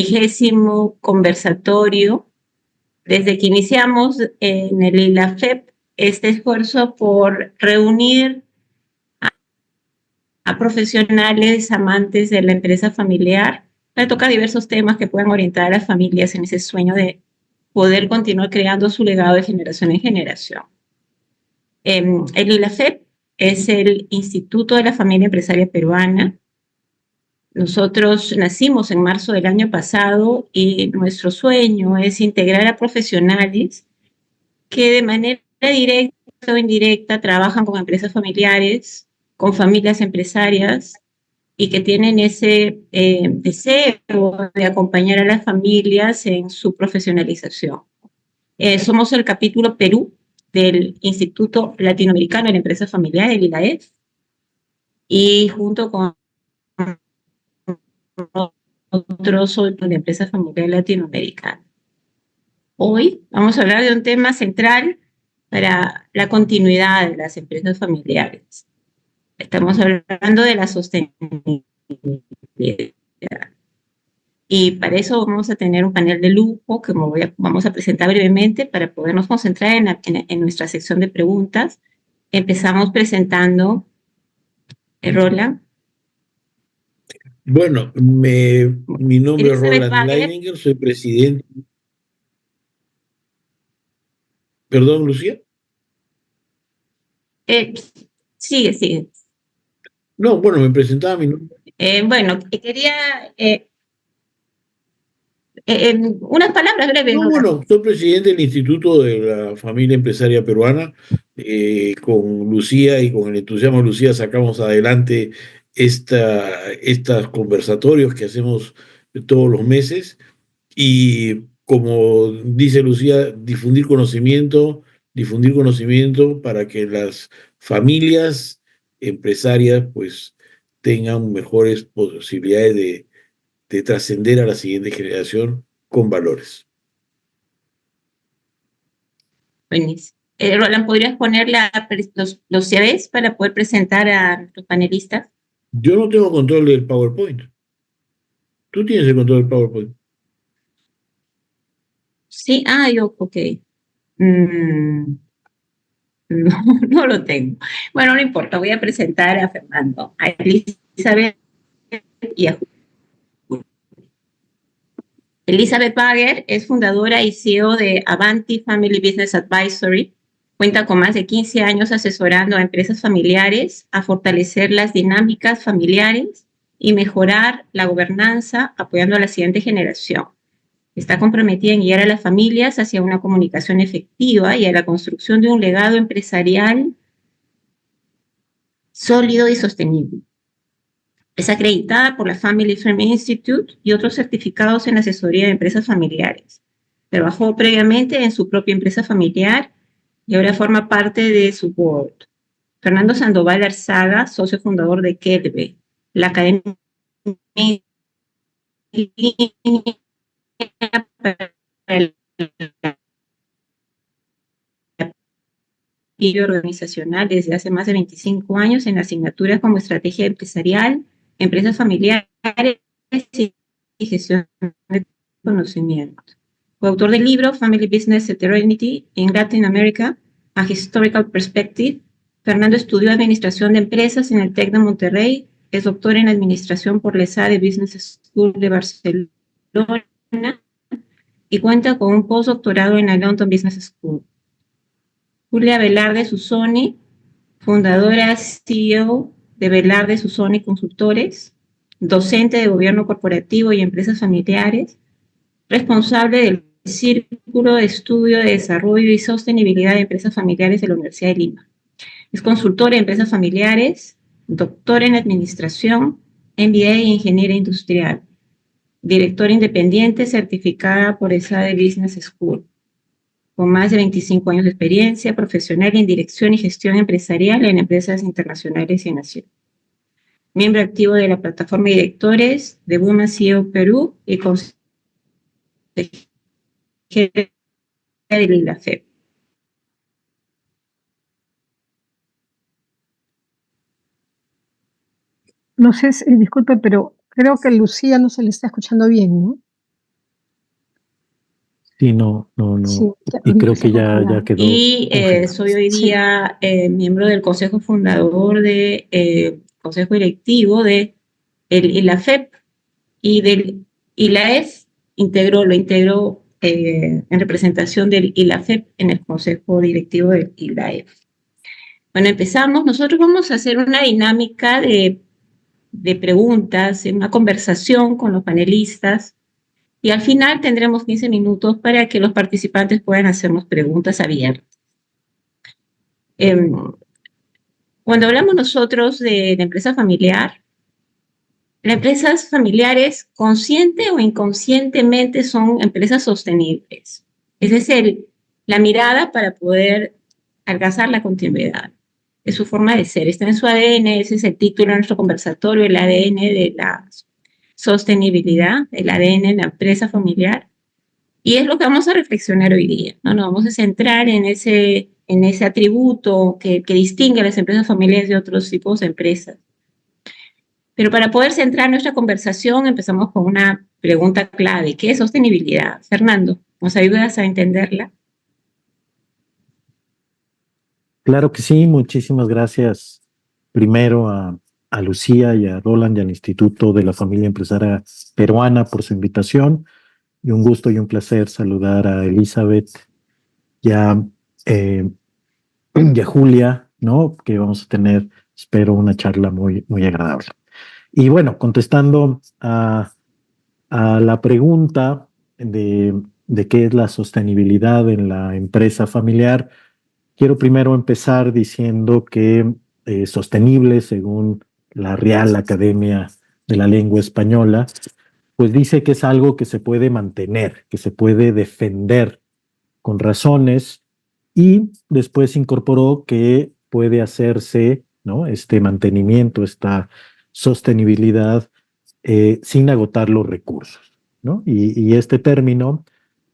20º conversatorio. Desde que iniciamos en el ILAFEP este esfuerzo por reunir a profesionales amantes de la empresa familiar, para tocar diversos temas que puedan orientar a las familias en ese sueño de poder continuar creando su legado de generación en generación. El ILAFEP es el Instituto de la Familia Empresaria Peruana. Nosotros nacimos en marzo del año pasado y nuestro sueño es integrar a profesionales que de manera directa o indirecta trabajan con empresas familiares, con familias empresarias y que tienen ese deseo de acompañar a las familias en su profesionalización. Somos el capítulo Perú del Instituto Latinoamericano de la Empresa Familiar, el ILAEF, y junto con otros de empresas familiares latinoamericanas. Hoy vamos a hablar de un tema central para la continuidad de las empresas familiares. Estamos hablando de la sostenibilidad. Y para eso vamos a tener un panel de lujo que vamos a presentar brevemente para podernos concentrar en nuestra sección de preguntas. Empezamos presentando Roland. Bueno, mi nombre es Elizabeth Roland Leininger, soy presidente. ¿Perdón, Lucía? Sigue. No, bueno, me presentaba mi nombre. Bueno, quería unas palabras breves. No, bueno, soy presidente del Instituto de la Familia Empresaria Peruana. Con Lucía y con el entusiasmo de Lucía sacamos adelante estos conversatorios que hacemos todos los meses. Y como dice Lucía, difundir conocimiento para que las familias empresarias pues tengan mejores posibilidades de trascender a la siguiente generación con valores. Buenísimo. Roland, ¿podrías poner los CVs para poder presentar a nuestros panelistas? Yo no tengo control del PowerPoint. Tú tienes el control del PowerPoint. Sí, ok. No, no lo tengo. Bueno, no importa, voy a presentar a Fernando, a Elizabeth y a Julio. Elizabeth Bagger es fundadora y CEO de Avanti Family Business Advisory. Cuenta con más de 15 años asesorando a empresas familiares a fortalecer las dinámicas familiares y mejorar la gobernanza, apoyando a la siguiente generación. Está comprometida en guiar a las familias hacia una comunicación efectiva y a la construcción de un legado empresarial sólido y sostenible. Es acreditada por la Family Firm Institute y otros certificados en asesoría de empresas familiares. Trabajó previamente en su propia empresa familiar y ahora forma parte de su board. Fernando Sandoval Arzaga, socio fundador de Kelbe, la academia y organizacional desde hace más de 25 años en asignaturas como estrategia empresarial, empresas familiares y gestión de conocimiento. Coautor del libro Family Business Heterogeneity in Latin America, A Historical Perspective. Fernando estudió Administración de Empresas en el TEC de Monterrey, es doctor en Administración por la ESADE Business School de Barcelona y cuenta con un postdoctorado en la London Business School. Julia Velarde Susoni, fundadora CEO de Velarde Susoni Consultores, docente de Gobierno Corporativo y Empresas Familiares, responsable del Círculo de Estudio de Desarrollo y Sostenibilidad de Empresas Familiares de la Universidad de Lima. Es consultora de empresas familiares, doctora en Administración, MBA en Ingeniería Industrial, directora independiente certificada por ESADE Business School, con más de 25 años de experiencia profesional en dirección y gestión empresarial en empresas internacionales y nacionales. Miembro activo de la plataforma de directores de Women CEO Perú y consejera de la FEP. No sé, disculpe, pero creo que Lucía no se le está escuchando bien, ¿no? Sí, no. Sí, Y creo que ya quedó y congelado. soy hoy día miembro del consejo fundador de consejo directivo de el ILAFEP y del ILAEF. Lo integro en representación del ILAFEP en el consejo directivo del ILAEF. Bueno, empezamos. Nosotros vamos a hacer una dinámica de preguntas, una conversación con los panelistas. Y al final tendremos 15 minutos para que los participantes puedan hacernos preguntas abiertas. Cuando hablamos nosotros de la empresa familiar, las empresas familiares, consciente o inconscientemente, son empresas sostenibles. Esa es la mirada para poder alcanzar la continuidad. Es su forma de ser, está en su ADN, ese es el título de nuestro conversatorio, el ADN de la sostenibilidad, el ADN de la empresa familiar. Y es lo que vamos a reflexionar hoy día, ¿no? Nos vamos a centrar en ese atributo que distingue a las empresas familiares de otros tipos de empresas. Pero para poder centrar nuestra conversación, empezamos con una pregunta clave. ¿Qué es sostenibilidad? Fernando, ¿nos ayudas a entenderla? Claro que sí, muchísimas gracias primero a Lucía y a Roland y al Instituto de la Familia Empresaria Peruana por su invitación. Y un gusto y un placer saludar a Elizabeth y y a Julia, ¿no? Que vamos a tener, espero, una charla muy agradable. Y bueno, contestando a la pregunta de qué es la sostenibilidad en la empresa familiar, quiero primero empezar diciendo que sostenible, según la Real Academia de la Lengua Española, pues dice que es algo que se puede mantener, que se puede defender con razones, y después incorporó que puede hacerse, ¿no? Este mantenimiento, esta sostenibilidad sin agotar los recursos, ¿no? Y este término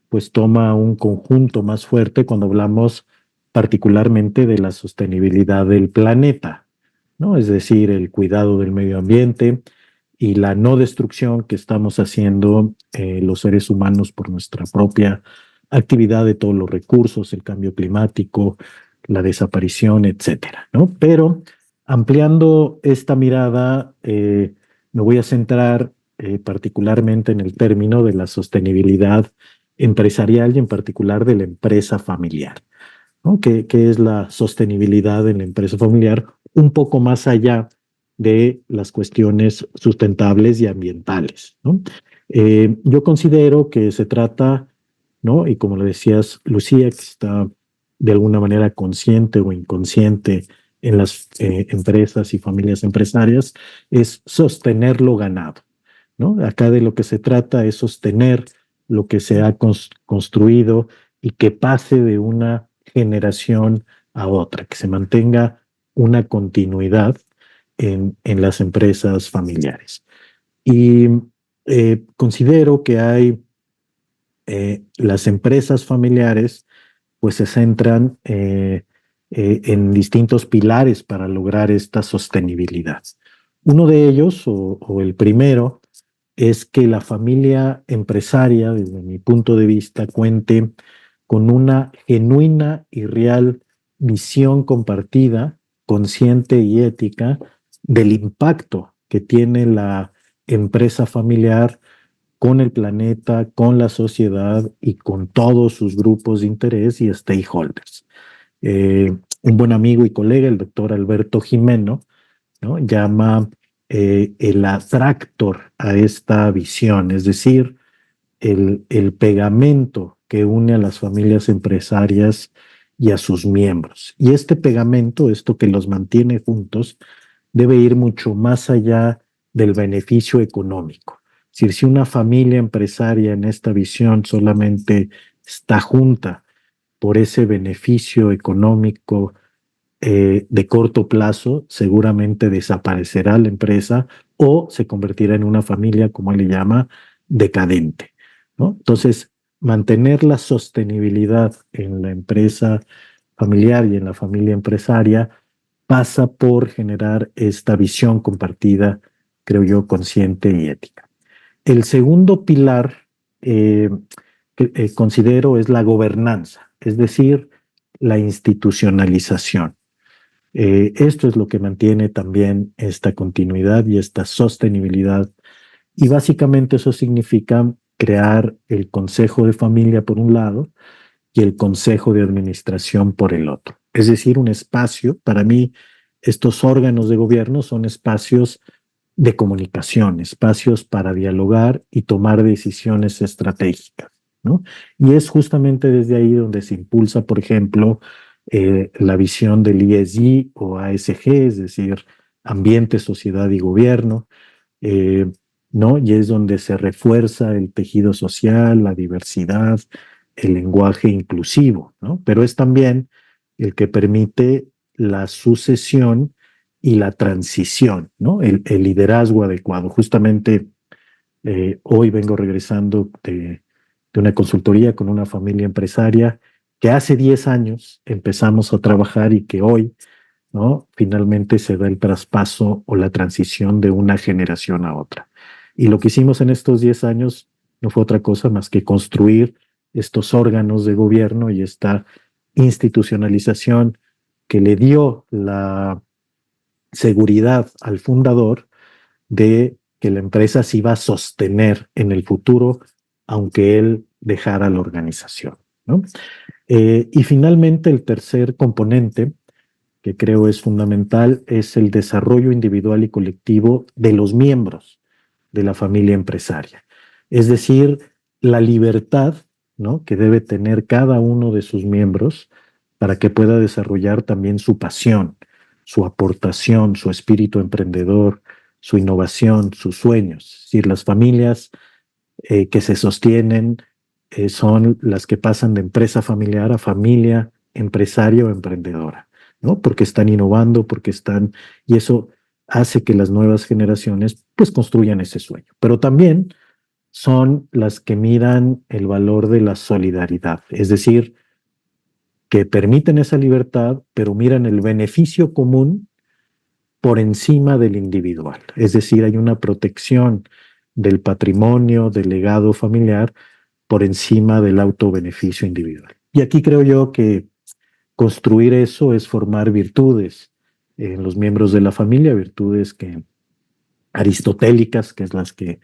pues toma un conjunto más fuerte cuando hablamos particularmente de la sostenibilidad del planeta, ¿no? Es decir, el cuidado del medio ambiente y la no destrucción que estamos haciendo los seres humanos por nuestra propia actividad de todos los recursos, el cambio climático, la desaparición, etcétera, ¿no? Pero ampliando esta mirada, me voy a centrar particularmente en el término de la sostenibilidad empresarial y en particular de la empresa familiar, ¿no? ¿Qué es la sostenibilidad en la empresa familiar? Un poco más allá de las cuestiones sustentables y ambientales, ¿no? Yo considero que se trata, ¿no? Y como le decías, Lucía, que está de alguna manera consciente o inconsciente en las empresas y familias empresarias, es sostener lo ganado, ¿no? Acá de lo que se trata es sostener lo que se ha construido y que pase de una generación a otra, que se mantenga una continuidad en las empresas familiares. Y considero que hay las empresas familiares pues se centran en distintos pilares para lograr esta sostenibilidad. Uno de ellos, o el primero, es que la familia empresaria, desde mi punto de vista, cuente con una genuina y real visión compartida, consciente y ética del impacto que tiene la empresa familiar con el planeta, con la sociedad y con todos sus grupos de interés y stakeholders. Un buen amigo y colega, el doctor Alberto Jimeno, ¿no? Llama el atractor a esta visión, es decir, el pegamento que une a las familias empresarias y a sus miembros. Y este pegamento, esto que los mantiene juntos, debe ir mucho más allá del beneficio económico. Es decir, si una familia empresaria en esta visión solamente está junta por ese beneficio económico de corto plazo, seguramente desaparecerá la empresa o se convertirá en una familia, como él le llama, decadente, ¿no? Entonces, mantener la sostenibilidad en la empresa familiar y en la familia empresaria pasa por generar esta visión compartida, creo yo, consciente y ética. El segundo pilar que considero es la gobernanza, es decir, la institucionalización. Esto es lo que mantiene también esta continuidad y esta sostenibilidad. Y básicamente eso significa crear el Consejo de Familia por un lado y el Consejo de Administración por el otro. Es decir, un espacio, para mí, estos órganos de gobierno son espacios de comunicación, espacios para dialogar y tomar decisiones estratégicas, ¿no? Y es justamente desde ahí donde se impulsa, por ejemplo, la visión del ESG o ASG, es decir, ambiente, sociedad y gobierno, eh, ¿no? Y es donde se refuerza el tejido social, la diversidad, el lenguaje inclusivo, ¿no? Pero es también el que permite la sucesión y la transición, ¿no? El liderazgo adecuado. Justamente hoy vengo regresando de una consultoría con una familia empresaria que hace 10 años empezamos a trabajar y que hoy, ¿no? Finalmente se da el traspaso o la transición de una generación a otra. Y lo que hicimos en estos 10 años no fue otra cosa más que construir estos órganos de gobierno y esta institucionalización que le dio la seguridad al fundador de que la empresa se iba a sostener en el futuro, aunque él dejara la organización, ¿no? Y finalmente, el tercer componente que creo es fundamental es el desarrollo individual y colectivo de los miembros de la familia empresaria. Es decir, la libertad, ¿no?, que debe tener cada uno de sus miembros para que pueda desarrollar también su pasión, su aportación, su espíritu emprendedor, su innovación, sus sueños. Es decir, las familias que se sostienen son las que pasan de empresa familiar a familia empresaria o emprendedora, ¿no? Porque están innovando, porque están, y eso hace que las nuevas generaciones pues construyan ese sueño. Pero también son las que miran el valor de la solidaridad, es decir, que permiten esa libertad, pero miran el beneficio común por encima del individual. Es decir, hay una protección del patrimonio, del legado familiar, por encima del autobeneficio individual. Y aquí creo yo que construir eso es formar virtudes en los miembros de la familia, virtudes que aristotélicas, que es las que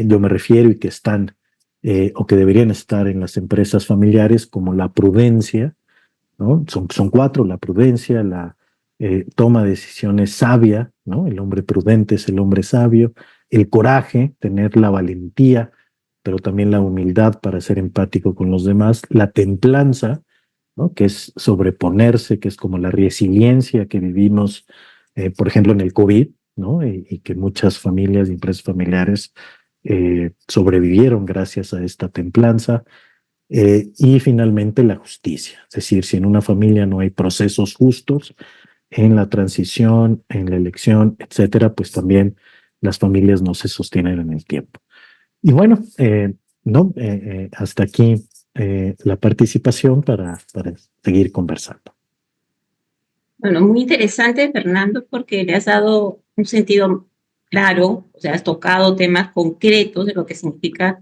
yo me refiero y que están o que deberían estar en las empresas familiares, como la prudencia, ¿no? Son cuatro: la prudencia, la toma de decisiones sabia, ¿no? El hombre prudente es el hombre sabio; el coraje, tener la valentía, pero también la humildad para ser empático con los demás; la templanza, ¿no?, que es sobreponerse, que es como la resiliencia que vivimos, por ejemplo, en el COVID, ¿no? Y que muchas familias y empresas familiares sobrevivieron gracias a esta templanza. Y finalmente la justicia, es decir, si en una familia no hay procesos justos en la transición, en la elección, etcétera, pues también las familias no se sostienen en el tiempo. Y bueno, no, hasta aquí la participación para seguir conversando. Bueno, muy interesante, Fernando, porque le has dado un sentido claro, o sea, has tocado temas concretos de lo que significa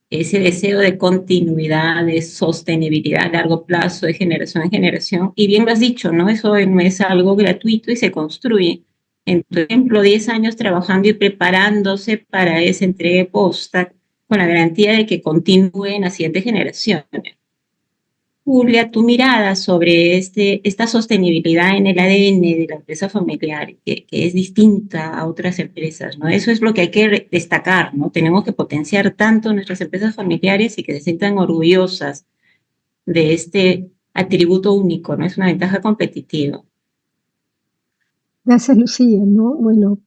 ese deseo de continuidad, de sostenibilidad a largo plazo, de generación en generación. Y bien lo has dicho, ¿no? Eso no es algo gratuito y se construye. En tu ejemplo, 10 años trabajando y preparándose para esa entrega posta con la garantía de que continúe en las siguientes generaciones. Julia, tu mirada sobre esta sostenibilidad en el ADN de la empresa familiar, que es distinta a otras empresas, ¿no? Eso es lo que hay que destacar, ¿no? Tenemos que potenciar tanto nuestras empresas familiares y que se sientan orgullosas de este atributo único, ¿no? Es una ventaja competitiva. Gracias, Lucía, ¿no? Bueno,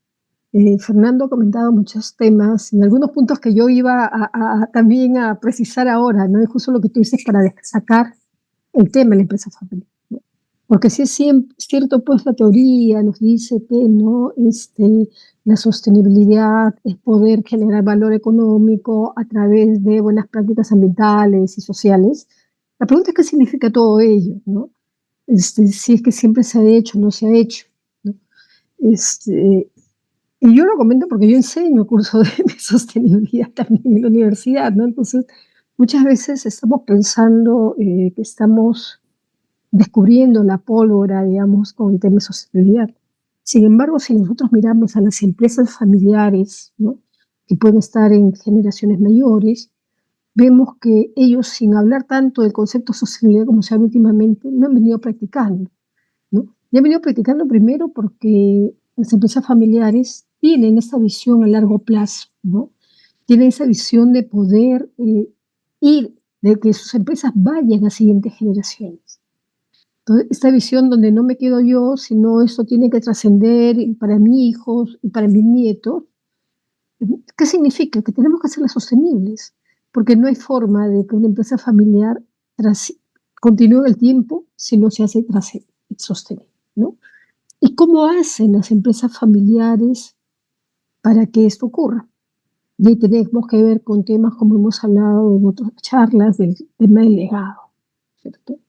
Fernando ha comentado muchos temas, en algunos puntos que yo iba también a precisar ahora, ¿no? Es justo lo que tú dices para destacar el tema de la empresa familiar, ¿no? Porque sí es cierto, pues la teoría nos dice que no, la sostenibilidad es poder generar valor económico a través de buenas prácticas ambientales y sociales. La pregunta es qué significa todo ello, ¿no? Si es que siempre se ha hecho, no se ha hecho, ¿no? Y yo lo comento porque yo enseño curso de sostenibilidad también en la universidad, ¿no? Entonces, Muchas veces estamos pensando que estamos descubriendo la pólvora, digamos, con el tema de sostenibilidad. Sin embargo, si nosotros miramos a las empresas familiares, ¿no?, que pueden estar en generaciones mayores, vemos que ellos, sin hablar tanto del concepto de sostenibilidad como se habla últimamente, no han venido practicando, ¿no? Y han venido practicando primero porque las empresas familiares tienen esa visión a largo plazo, ¿no? Tienen esa visión de poder ir, de que sus empresas vayan a siguientes generaciones. Entonces, esta visión donde no me quedo yo, sino esto tiene que trascender para mis hijos y para mis nietos. ¿Qué significa? Que tenemos que hacerlas sostenibles, porque no hay forma de que una empresa familiar tras- continúe en el tiempo si no se hace sostenible, ¿no? ¿Y cómo hacen las empresas familiares para que esto ocurra? Y ahí tenemos que ver con temas como hemos hablado en otras charlas del tema del legado, ¿cierto?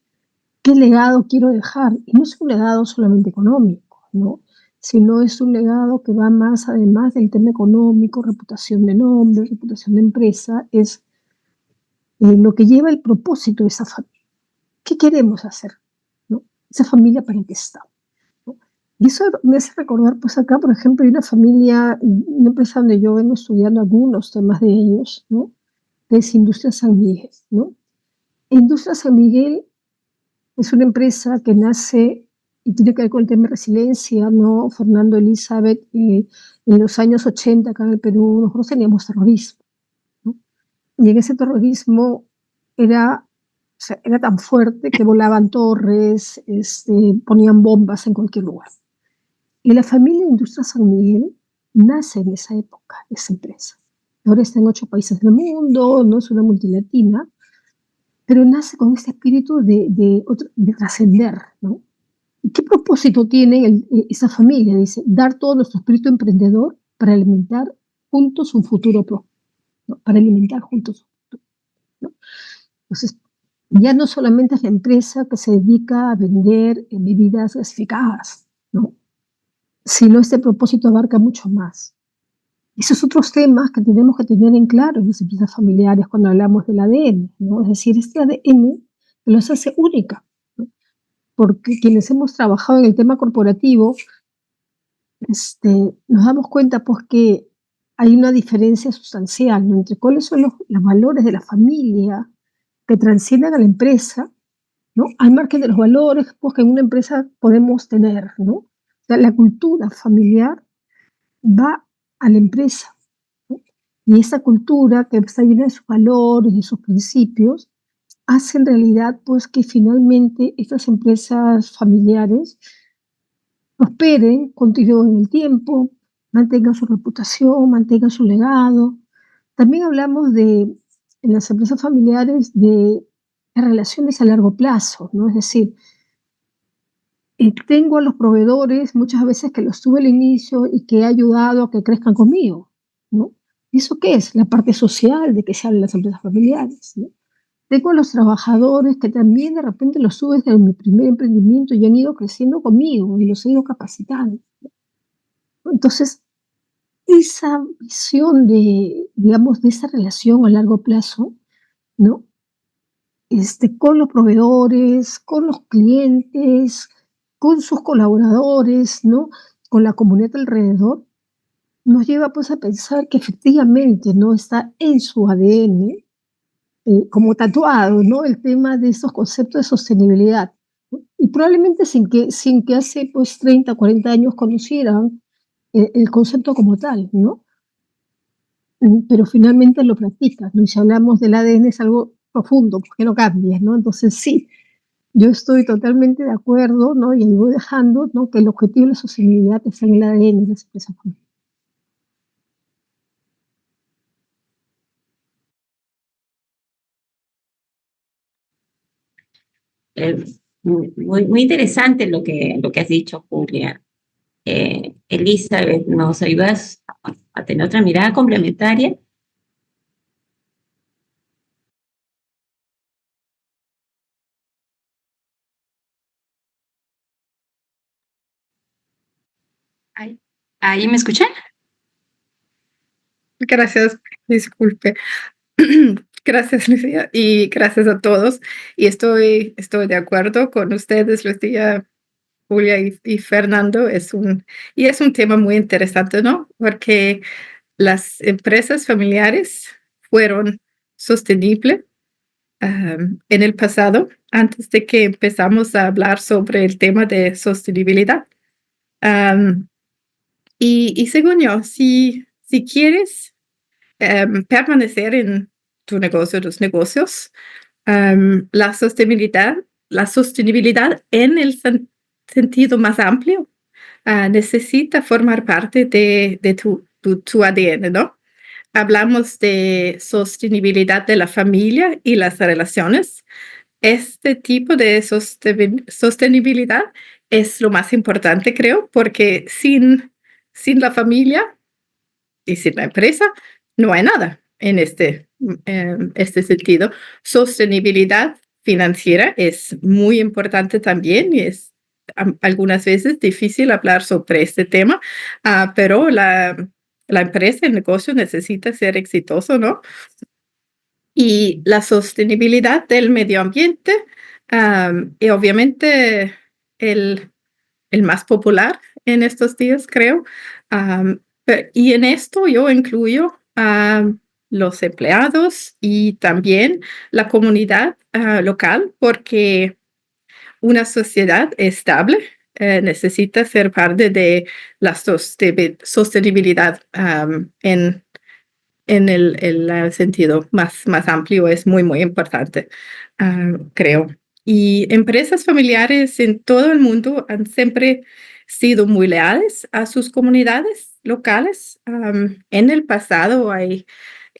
¿Qué legado quiero dejar? Y no es un legado solamente económico, ¿no? Sino es un legado que va más, además del tema económico, reputación de nombre, reputación de empresa, es lo que lleva el propósito de esa familia. ¿Qué queremos hacer? ¿No? Esa familia para qué está, ¿no? Y eso me hace recordar, pues acá, por ejemplo, hay una familia, una empresa donde yo vengo estudiando algunos temas de ellos, ¿no? Que es Industria San Miguel, ¿no? Industria San Miguel es una empresa que nace y tiene que ver con el tema de resiliencia, ¿no? Fernando, Elizabeth, en los años 80 acá en el Perú nosotros teníamos terrorismo, ¿no? Y en ese terrorismo era, o sea, era tan fuerte que volaban torres, ponían bombas en cualquier lugar. Y la familia Industria San Miguel nace en esa época, esa empresa. Ahora está en 8 países del mundo, no es una multilatina, pero nace con este espíritu de trascender, ¿no? ¿Y qué propósito tiene esa familia? Dice, dar todo nuestro espíritu emprendedor para alimentar juntos un futuro próspero, ¿no? Para alimentar juntos un futuro, ¿no? Entonces, ya no solamente es la empresa que se dedica a vender bebidas gasificadas, ¿no? Sino este propósito abarca mucho más. Esos otros temas que tenemos que tener en claro en las empresas familiares cuando hablamos del ADN, ¿no? Es decir, este ADN que los hace única, ¿no? Porque quienes hemos trabajado en el tema corporativo, nos damos cuenta pues que hay una diferencia sustancial, ¿no?, entre cuáles son los valores de la familia que trascienden a la empresa, ¿no?, al margen de los valores pues, que en una empresa podemos tener, ¿no? O sea, la cultura familiar va a la empresa, ¿no? Y esa cultura que está llena de sus valores y sus principios hace en realidad pues que finalmente estas empresas familiares prosperen, continúen en el tiempo, mantengan su reputación, mantengan su legado. También hablamos en las empresas familiares de relaciones a largo plazo, ¿no? Es decir, tengo a los proveedores muchas veces que los tuve al inicio y que he ayudado a que crezcan conmigo, ¿no? ¿Y eso qué es? La parte social de que se habla en las empresas familiares, ¿no? Tengo a los trabajadores que también de repente los tuve desde mi primer emprendimiento y han ido creciendo conmigo y los he ido capacitando. Entonces, esa visión de, digamos, de esa relación a largo plazo, ¿no? Con los proveedores, con los clientes, con sus colaboradores, ¿no? Con la comunidad alrededor, nos lleva pues a pensar que efectivamente no está en su ADN, como tatuado, ¿no? El tema de esos conceptos de sostenibilidad, ¿no? Y probablemente sin que hace pues 30, 40 años conocieran el concepto como tal, ¿no? Pero finalmente lo practicas, ¿no? Y si hablamos del ADN es algo profundo, porque no cambias, ¿no? Entonces sí, yo estoy totalmente de acuerdo, ¿no? Y ahí voy dejando, ¿no?, que el objetivo de la sostenibilidad está en el ADN de las empresas familiares. Muy interesante lo que has dicho, Julia. Elizabeth, ¿nos ayudas a tener otra mirada complementaria? ¿Ahí me escuchan? Gracias, disculpe. Gracias, Lucía, y gracias a todos. Y estoy de acuerdo con ustedes, Lucía, Julia y Fernando. Es un tema muy interesante, ¿no? Porque las empresas familiares fueron sostenibles en el pasado, antes de que empezamos a hablar sobre el tema de sostenibilidad. Um, y según yo, si quieres permanecer en tu negocio, tus negocios, la sostenibilidad en el sentido más amplio necesita formar parte de tu ADN, ¿no? Hablamos de sostenibilidad de la familia y las relaciones. Este tipo de sostenibilidad es lo más importante, creo, porque sin la familia y sin la empresa no hay nada en este sentido. Sostenibilidad financiera es muy importante también y es algunas veces difícil hablar sobre este tema, pero la empresa, el negocio necesita ser exitoso, ¿no? Y la sostenibilidad del medio ambiente, y obviamente el más popular en estos días, creo. Y en esto yo incluyo a los empleados y también la comunidad local, porque una sociedad estable necesita ser parte de la sostenibilidad en el sentido más amplio. Es muy, muy importante, creo. Y empresas familiares en todo el mundo han siempre sido muy leales a sus comunidades locales. En el pasado hay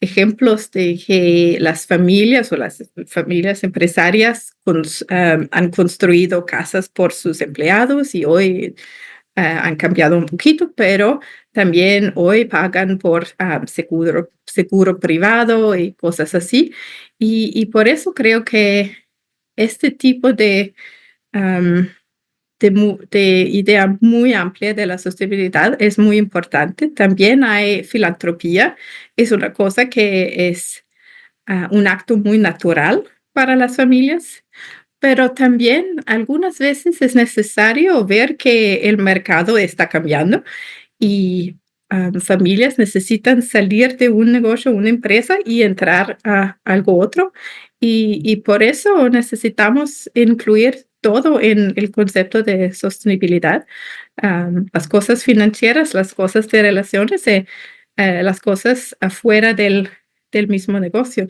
ejemplos de que las familias o las familias empresarias han construido casas por sus empleados y hoy han cambiado un poquito, pero también hoy pagan por seguro privado y cosas así. Y por eso creo que este tipo de idea muy amplia de la sostenibilidad es muy importante. También hay filantropía, es una cosa que es un acto muy natural para las familias, pero también algunas veces es necesario ver que el mercado está cambiando y familias necesitan salir de un negocio, una empresa y entrar a algo otro. Y por eso necesitamos incluir todo en el concepto de sostenibilidad. Las cosas financieras, las cosas de relaciones, las cosas afuera del mismo negocio.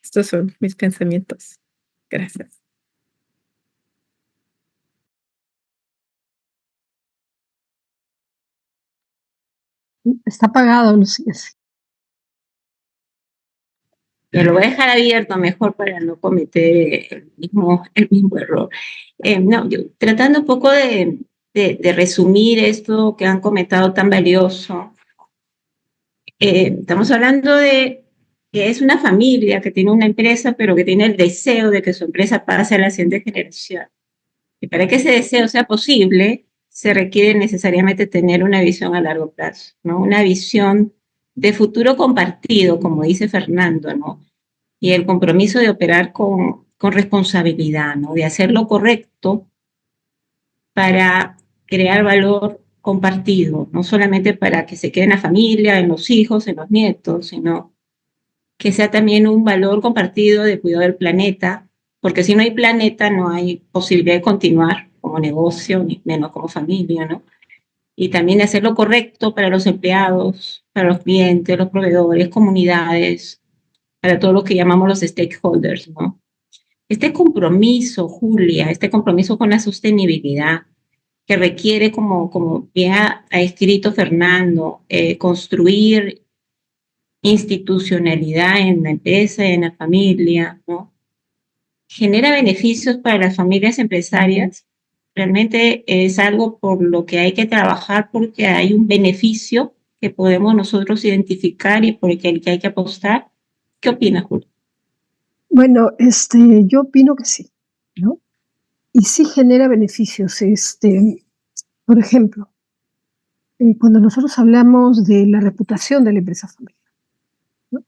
Estos son mis pensamientos. Gracias. Está apagado, Lucía. Pero lo voy a dejar abierto mejor para no cometer el mismo error. No, tratando un poco de resumir esto que han comentado tan valioso, estamos hablando de que es una familia que tiene una empresa, pero que tiene el deseo de que su empresa pase a la siguiente generación. Y para que ese deseo sea posible, se requiere necesariamente tener una visión a largo plazo, ¿no? Una visión de futuro compartido, como dice Fernando, ¿no? Y el compromiso de operar con responsabilidad, ¿no? De hacer lo correcto para crear valor compartido, no solamente para que se quede en la familia, en los hijos, en los nietos, sino que sea también un valor compartido de cuidado del planeta, porque si no hay planeta no hay posibilidad de continuar como negocio, ni menos como familia, ¿no? Y también de hacer lo correcto para los empleados, para los clientes, los proveedores, comunidades, para todos los que llamamos los stakeholders, ¿no? Este compromiso, Julia, este compromiso con la sostenibilidad, que requiere, como bien ha escrito Fernando, construir institucionalidad en la empresa, en la familia, ¿no? Genera beneficios para las familias empresarias. Realmente es algo por lo que hay que trabajar porque hay un beneficio que podemos nosotros identificar y por el que hay que apostar. ¿Qué opinas, Julia? Bueno, yo opino que sí, ¿no? Y sí genera beneficios. Por ejemplo, cuando nosotros hablamos de la reputación de la empresa familiar, ¿no?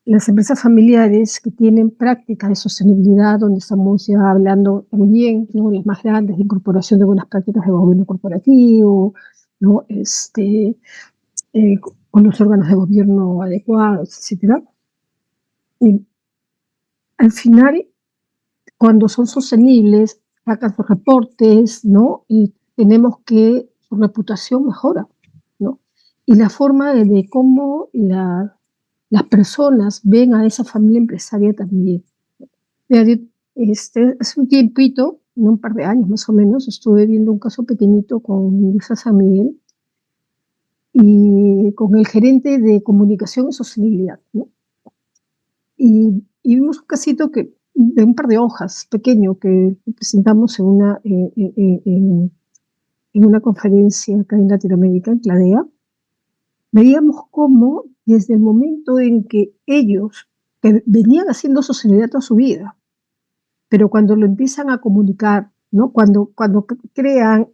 las empresas familiares que tienen prácticas de sostenibilidad, donde estamos ya hablando también, ¿no? Las más grandes, de incorporación de buenas prácticas de gobierno corporativo, ¿no? Con los órganos de gobierno adecuados, etcétera. Y al final, cuando son sostenibles, sacan sus reportes, ¿no? Y tenemos que su reputación mejora, ¿no? Y la forma de cómo las personas ven a esa familia empresaria también. Hace un tiempito, en un par de años más o menos, estuve viendo un caso pequeñito con Industria San Miguel y con el gerente de comunicación y sostenibilidad, ¿no? Y vimos un casito de un par de hojas pequeño que presentamos en una conferencia acá en Latinoamérica, en Cladea. Veíamos cómo desde el momento en que ellos que venían haciendo sostenibilidad toda su vida, pero cuando lo empiezan a comunicar, ¿no? Cuando crean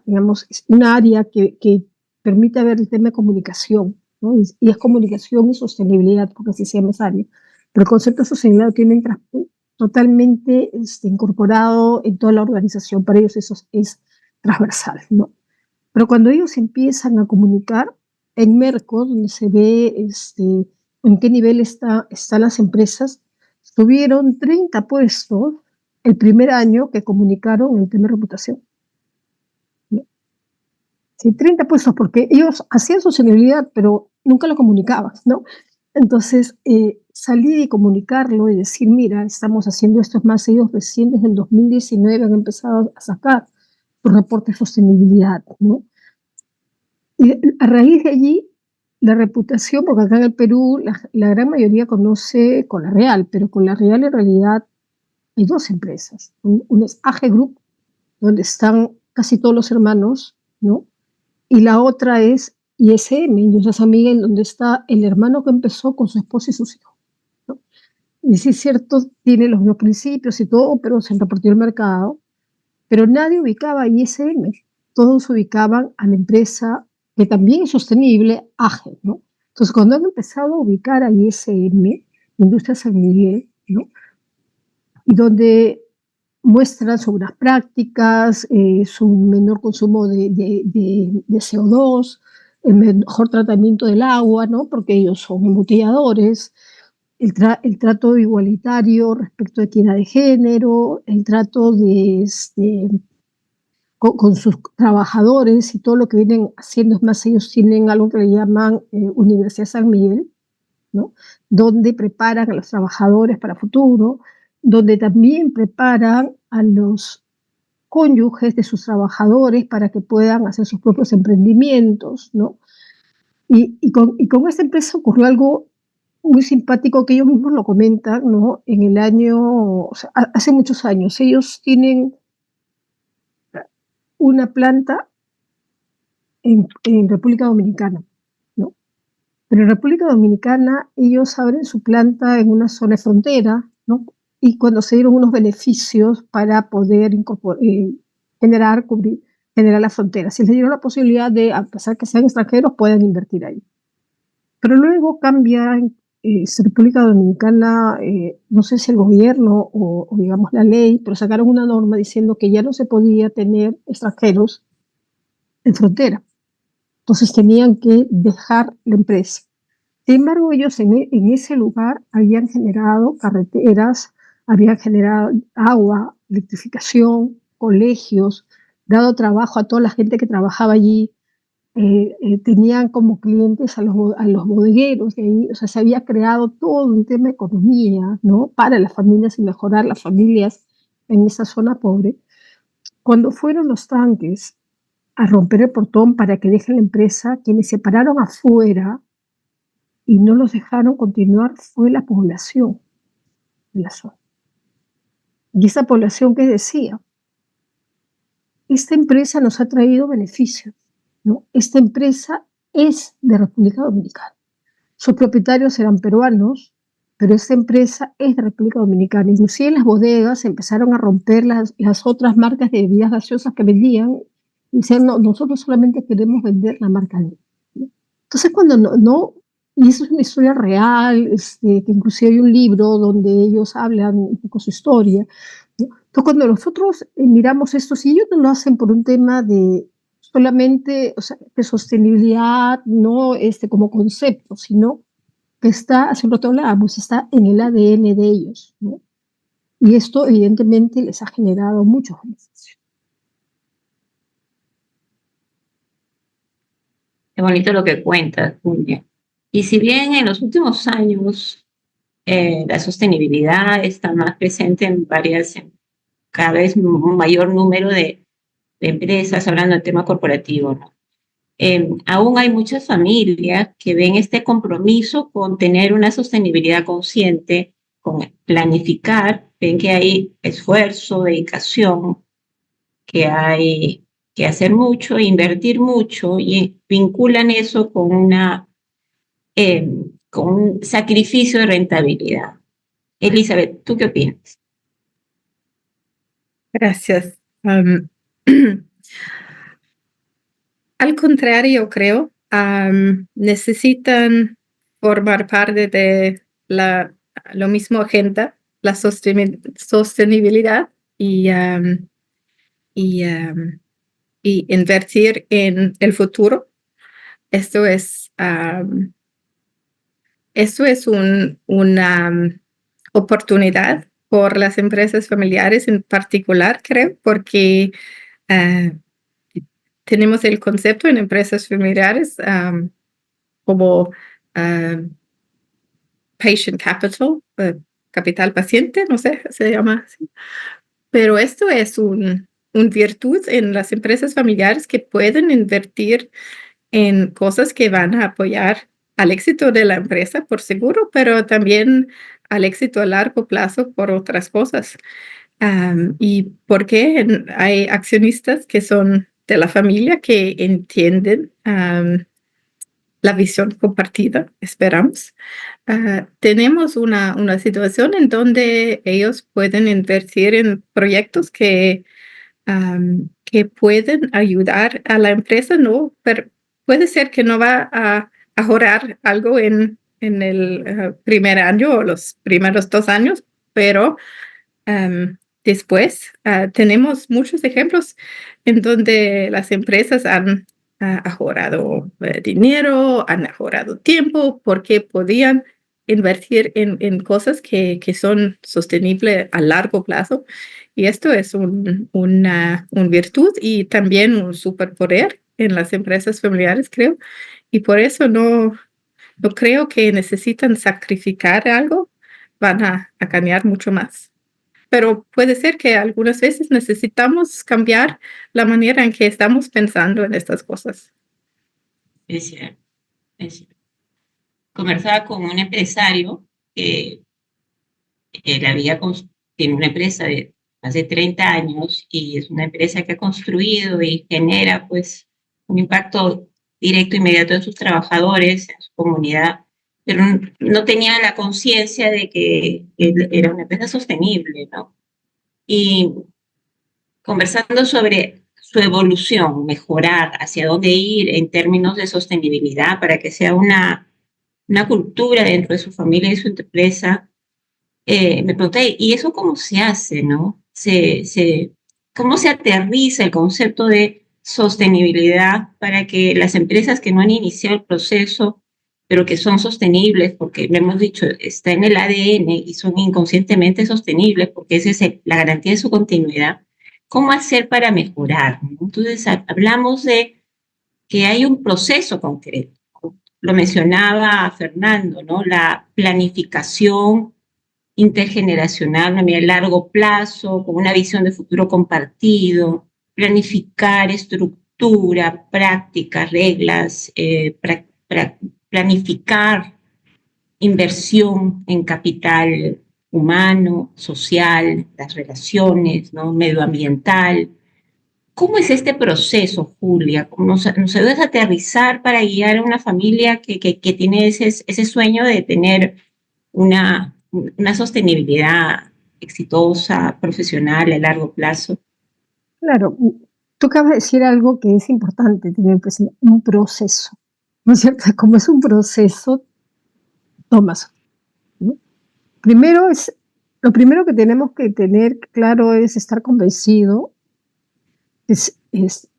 digamos, una área que permite ver el tema de comunicación, ¿no? Y es comunicación y sostenibilidad, porque así se llama esa área. Pero el concepto de sostenibilidad lo tienen totalmente incorporado en toda la organización. Para ellos eso es transversal, ¿no? Pero cuando ellos empiezan a comunicar, en Merco, donde se ve en qué nivel están las empresas, tuvieron 30 puestos el primer año que comunicaron el tema de reputación. ¿No? Sí, 30 puestos, porque ellos hacían sostenibilidad, pero nunca lo comunicaban, ¿no? Entonces, salir y comunicarlo y decir, mira, estamos haciendo esto, es más, ellos recién desde el 2019 han empezado a sacar su reporte de sostenibilidad, ¿no? Y a raíz de allí, la reputación, porque acá en el Perú la gran mayoría conoce con la Real, pero con la Real en realidad hay dos empresas. Una es AG Group, donde están casi todos los hermanos, ¿no? Y la otra es ISM, Industria San Miguel, donde está el hermano que empezó con su esposa y sus hijos, ¿no? Y sí es cierto, tiene los mismos principios y todo, pero se repartió el mercado. Pero nadie ubicaba a ISM, todos ubicaban a la empresa que también es sostenible, AGE, ¿no? Entonces, cuando han empezado a ubicar a ISM, Industria San Miguel, ¿no? Y donde muestran sobre las prácticas, su menor consumo de CO2, el mejor tratamiento del agua, ¿no? Porque ellos son embotelladores, el trato igualitario respecto a equidad de género, el trato con sus trabajadores y todo lo que vienen haciendo. Es más, ellos tienen algo que le llaman Universidad San Miguel, ¿no? Donde preparan a los trabajadores para futuro, donde también preparan a los cónyuges de sus trabajadores para que puedan hacer sus propios emprendimientos, ¿no? Y con esta empresa ocurrió algo muy simpático que ellos mismos lo comentan, ¿no? En el año, o sea, hace muchos años, ellos tienen una planta en República Dominicana, ¿no? Pero en República Dominicana ellos abren su planta en una zona de frontera, ¿no? Y cuando se dieron unos beneficios para poder generar la frontera. Si les dieron la posibilidad de, a pesar que sean extranjeros, puedan invertir ahí. Pero luego cambia República Dominicana, no sé si el gobierno o digamos la ley, pero sacaron una norma diciendo que ya no se podía tener extranjeros en frontera. Entonces tenían que dejar la empresa. Sin embargo, ellos en ese lugar habían generado carreteras, habían generado agua, electrificación, colegios, dado trabajo a toda la gente que trabajaba allí. Tenían como clientes a los bodegueros de ahí, o sea, se había creado todo un tema de economía, ¿no? Para las familias y mejorar las familias en esa zona pobre. Cuando fueron los tanques a romper el portón para que dejen la empresa, quienes se pararon afuera y no los dejaron continuar fue la población de la zona. Y esa población que decía, esta empresa nos ha traído beneficios, ¿no? Esta empresa es de República Dominicana. Sus propietarios eran peruanos, pero esta empresa es de República Dominicana. Inclusive en las bodegas empezaron a romper las otras marcas de bebidas gaseosas que vendían y decían, no, nosotros solamente queremos vender la marca de. Entonces, cuando no Y eso es una historia real, que inclusive hay un libro donde ellos hablan un poco su historia, ¿no? Entonces, cuando nosotros miramos esto, si ellos no lo hacen por un tema de solamente, o sea, de sostenibilidad, no como concepto, sino que está, hace un rato hablábamos, está en el ADN de ellos, ¿no? Y esto evidentemente les ha generado muchos beneficios. Qué bonito lo que cuentas, Julia. Y si bien en los últimos años la sostenibilidad está más presente en cada vez un mayor número de empresas, hablando del tema corporativo, ¿no? Aún hay muchas familias que ven este compromiso con tener una sostenibilidad consciente, con planificar, ven que hay esfuerzo, dedicación, que hay que hacer mucho, invertir mucho y vinculan eso con un sacrificio de rentabilidad. Elizabeth, ¿tú qué opinas? Gracias. Al contrario, creo, necesitan formar parte de lo mismo agenda, la sostenibilidad y, y invertir en el futuro. Esto es, una oportunidad por las empresas familiares en particular, creo, porque tenemos el concepto en empresas familiares como patient capital, capital paciente, no sé, se llama así. Pero esto es un virtud en las empresas familiares que pueden invertir en cosas que van a apoyar al éxito de la empresa, por seguro, pero también al éxito a largo plazo por otras cosas. ¿Y por qué? Hay accionistas que son de la familia que entienden la visión compartida, esperamos. Tenemos una situación en donde ellos pueden invertir en proyectos que pueden ayudar a la empresa, ¿no? Pero puede ser que no va a ahorrar algo en el primer año o los primeros 2 años, pero después tenemos muchos ejemplos en donde las empresas han ahorrado dinero, han ahorrado tiempo, porque podían invertir en cosas que son sostenibles a largo plazo. Y esto es una virtud y también un superpoder en las empresas familiares, creo. Y por eso no creo que necesitan sacrificar algo, van a ganar mucho más. Pero puede ser que algunas veces necesitamos cambiar la manera en que estamos pensando en estas cosas. Es cierto, es cierto. Conversaba con un empresario que tiene una empresa de más de 30 años y es una empresa que ha construido y genera pues un impacto directo, inmediato en sus trabajadores, en su comunidad, pero no tenía la conciencia de que era una empresa sostenible, ¿no? Y conversando sobre su evolución, mejorar, hacia dónde ir en términos de sostenibilidad para que sea una cultura dentro de su familia y su empresa, me pregunté, ¿y eso cómo se hace, no? ¿Cómo se aterriza el concepto de sostenibilidad para que las empresas que no han iniciado el proceso, pero que son sostenibles, porque lo hemos dicho, está en el ADN y son inconscientemente sostenibles, porque esa es la garantía de su continuidad, ¿cómo hacer para mejorar? Entonces, hablamos de que hay un proceso concreto. Lo mencionaba Fernando, ¿no? La planificación intergeneracional, a largo plazo, con una visión de futuro compartido, planificar estructura, prácticas, reglas, planificar inversión en capital humano, social, las relaciones, ¿no? Medioambiental. ¿Cómo es este proceso, Julia? ¿Cómo nos ayudas a aterrizar para guiar a una familia que tiene ese sueño de tener una sostenibilidad exitosa, profesional a largo plazo? Claro, tú acabas de decir algo que es importante tener presente, un proceso, ¿no es cierto? Como es un proceso, Tomás, ¿no? Lo primero que tenemos que tener claro es estar convencido que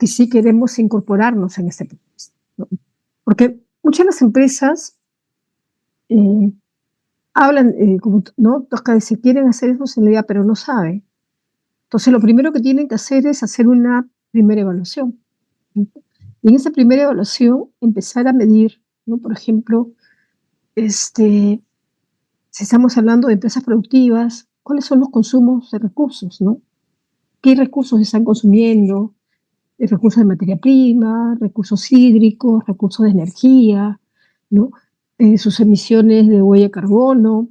sí queremos incorporarnos en este proceso, ¿no? Porque muchas de las empresas hablan, ¿no? Toca decir, quieren hacer eso en realidad, pero no saben. Entonces, lo primero que tienen que hacer es hacer una primera evaluación, ¿no? Y en esa primera evaluación, empezar a medir, ¿no? Por ejemplo, si estamos hablando de empresas productivas, ¿cuáles son los consumos de recursos, no? ¿Qué recursos están consumiendo? Recursos de materia prima, recursos hídricos, recursos de energía, ¿no? Sus emisiones de huella de carbono.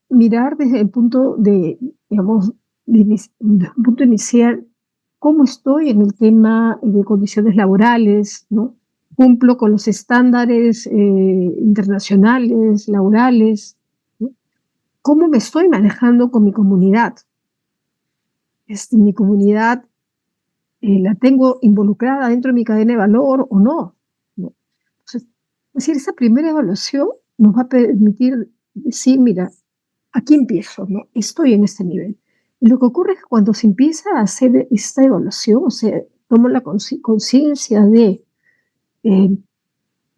Mirar desde el punto de, digamos, desde un punto inicial, cómo estoy en el tema de condiciones laborales, ¿no? Cumplo con los estándares internacionales, laborales, ¿no? ¿Cómo me estoy manejando con mi comunidad? Mi comunidad la tengo involucrada dentro de mi cadena de valor o no, ¿no? Entonces, es decir, esa primera evaluación nos va a permitir decir, mira, aquí empiezo, ¿no? Estoy en este nivel. Y lo que ocurre es que cuando se empieza a hacer esta evaluación, o sea, tomo la conciencia de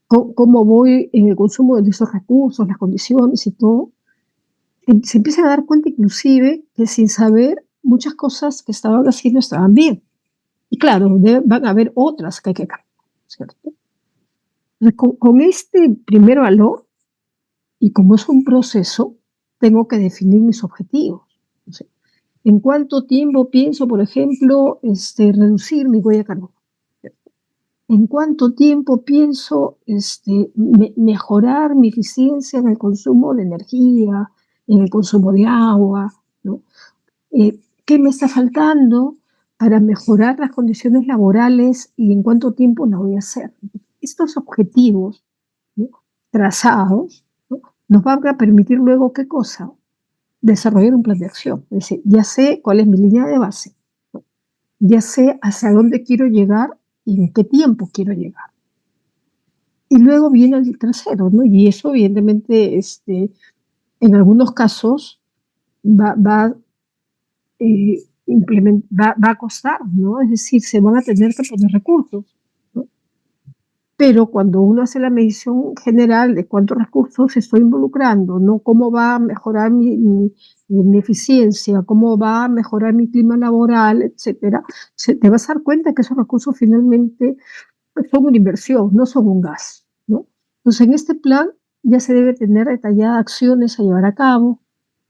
cómo voy en el consumo de esos recursos, las condiciones y todo, se empieza a dar cuenta inclusive que sin saber muchas cosas que estaban haciendo estaban bien. Y claro, van a haber otras que hay que cambiar, ¿cierto? Con este primer valor, y como es un proceso, tengo que definir mis objetivos. O sea, ¿en cuánto tiempo pienso, por ejemplo, reducir mi huella de carbono? ¿En cuánto tiempo pienso mejorar mi eficiencia en el consumo de energía, en el consumo de agua, ¿no? ¿Qué me está faltando para mejorar las condiciones laborales y en cuánto tiempo lo voy a hacer? Estos objetivos, ¿no? Trazados, ¿no? Nos van a permitir luego, ¿qué cosa? Desarrollar un plan de acción. Es decir, ya sé cuál es mi línea de base, ¿no? Ya sé hacia dónde quiero llegar y en qué tiempo quiero llegar. Y luego viene el tercero, ¿no? Y eso evidentemente en algunos casos va a costar, ¿no? Es decir, se van a tener que poner recursos, ¿no? Pero cuando uno hace la medición general de cuántos recursos estoy involucrando, ¿no? Cómo va a mejorar mi eficiencia, cómo va a mejorar mi clima laboral, etcétera, te vas a dar cuenta que esos recursos finalmente son una inversión, no son un gas, ¿no? Entonces, en este plan ya se debe tener detalladas acciones a llevar a cabo,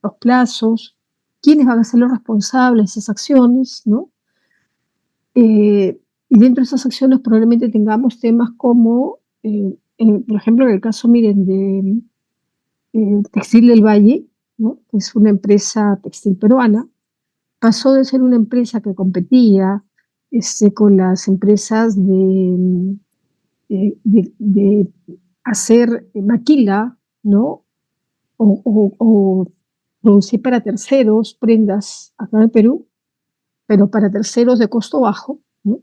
los plazos, quiénes van a ser los responsables de esas acciones, ¿no? Y dentro de esas acciones probablemente tengamos temas como, por ejemplo, en el caso, miren, de Textil del Valle, ¿no? Que es una empresa textil peruana, pasó de ser una empresa que competía con las empresas de hacer maquila, ¿no? O producir para terceros prendas acá en Perú, pero para terceros de costo bajo, ¿no?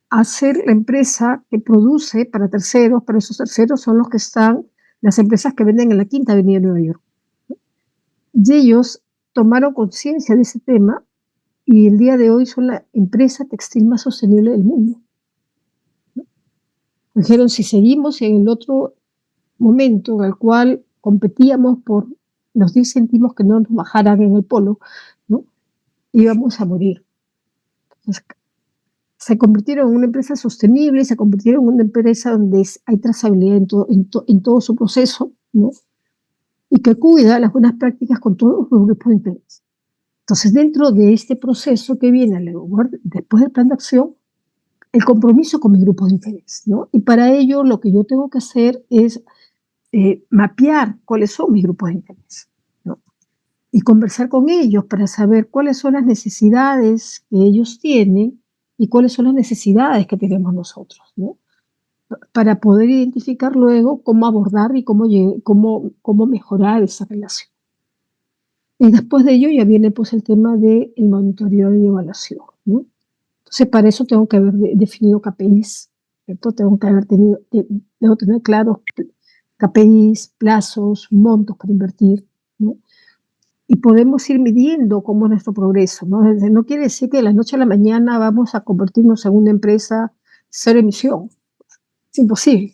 A ser la empresa que produce para terceros, pero esos terceros son los que están, las empresas que venden en la Quinta Avenida de Nueva York, ¿no? Y ellos tomaron conciencia de ese tema y el día de hoy son la empresa textil más sostenible del mundo, ¿no? Dijeron, si seguimos en el otro momento en el cual competíamos por los 10 céntimos que no nos bajaran en el polo, ¿no? Íbamos a morir. Entonces, se convirtieron en una empresa sostenible, se convirtieron en una empresa donde hay trazabilidad en todo su proceso, ¿no? Y que cuida las buenas prácticas con todos los grupos de interés. Entonces, dentro de este proceso que viene después del plan de acción, el compromiso con mi grupo de interés, ¿no? Y para ello lo que yo tengo que hacer es mapear cuáles son mis grupos de interés, ¿no? Y conversar con ellos para saber cuáles son las necesidades que ellos tienen y cuáles son las necesidades que tenemos nosotros, ¿no? Para poder identificar luego cómo abordar y cómo mejorar esa relación. Y después de ello ya viene pues el tema del monitoreo y evaluación, ¿no? Entonces para eso tengo que haber definido KPIs, ¿cierto? Tengo tener claros KPIs, plazos, montos para invertir, ¿no? Y podemos ir midiendo cómo es nuestro progreso, ¿no? No quiere decir que de la noche a la mañana vamos a convertirnos en una empresa cero emisión. Es imposible.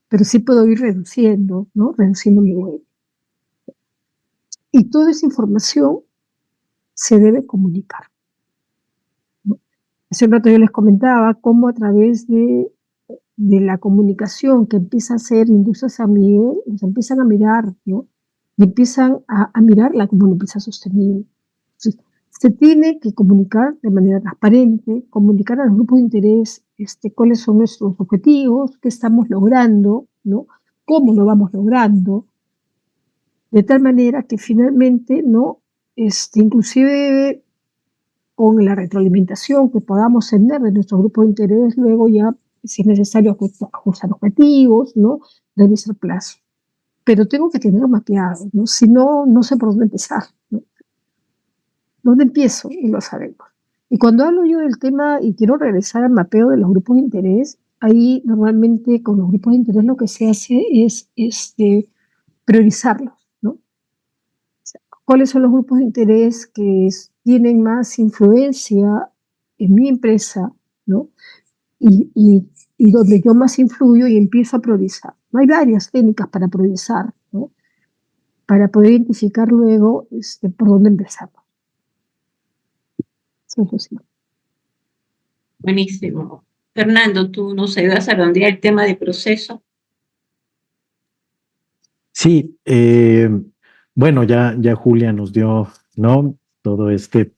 Pero sí puedo ir reduciendo, ¿no? Reduciendo mi huella. Y toda esa información se debe comunicar, ¿no? Hace un rato yo les comentaba cómo a través de la comunicación que empieza a hacer Industria San Miguel, nos empiezan a mirar, ¿no? Y empiezan a mirarla como una empresa sostenible. Entonces, se tiene que comunicar de manera transparente, comunicar a los grupos de interés cuáles son nuestros objetivos, qué estamos logrando, ¿no? Cómo lo vamos logrando, de tal manera que finalmente, ¿no? Inclusive con la retroalimentación que podamos tener de nuestro grupo de interés, luego ya, si es necesario, ajustar objetivos, ¿no? Revisar plazos. Pero tengo que tenerlo mapeado, ¿no? Si no, no sé por dónde empezar, ¿no? ¿Dónde empiezo? Y lo sabemos. Y cuando hablo yo del tema y quiero regresar al mapeo de los grupos de interés, ahí normalmente con los grupos de interés lo que se hace es priorizarlos, ¿no? O sea, ¿cuáles son los grupos de interés que tienen más influencia en mi empresa, ¿no? Y donde yo más influyo y empiezo a priorizar. No hay varias técnicas para priorizar, ¿no? Para poder identificar luego por dónde empezamos. Eso sí. Buenísimo. Fernando, tú nos ayudas a redondear el tema de proceso. Sí, bueno, ya Julia nos dio, ¿no? Todo este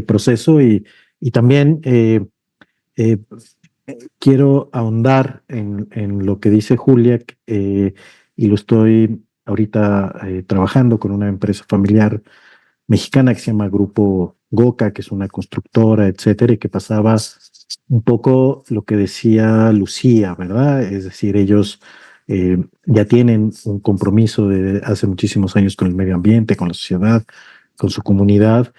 proceso y también quiero ahondar en lo que dice Julia y lo estoy ahorita trabajando con una empresa familiar mexicana que se llama Grupo Goca, que es una constructora, etcétera, y que pasaba un poco lo que decía Lucía, ¿verdad? Es decir, ellos ya tienen un compromiso de hace muchísimos años con el medio ambiente, con la sociedad, con su comunidad,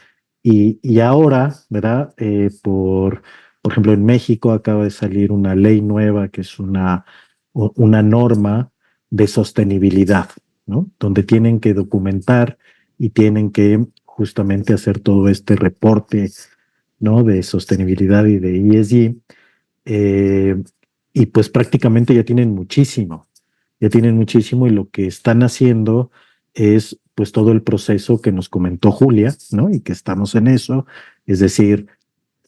y ahora, ¿verdad? Por ejemplo, en México acaba de salir una ley nueva que es una norma de sostenibilidad, ¿no? Donde tienen que documentar y tienen que justamente hacer todo este reporte, ¿no? De sostenibilidad y de ESG. Y pues prácticamente ya tienen muchísimo y lo que están haciendo es pues todo el proceso que nos comentó Julia, ¿no? Y que estamos en eso, es decir,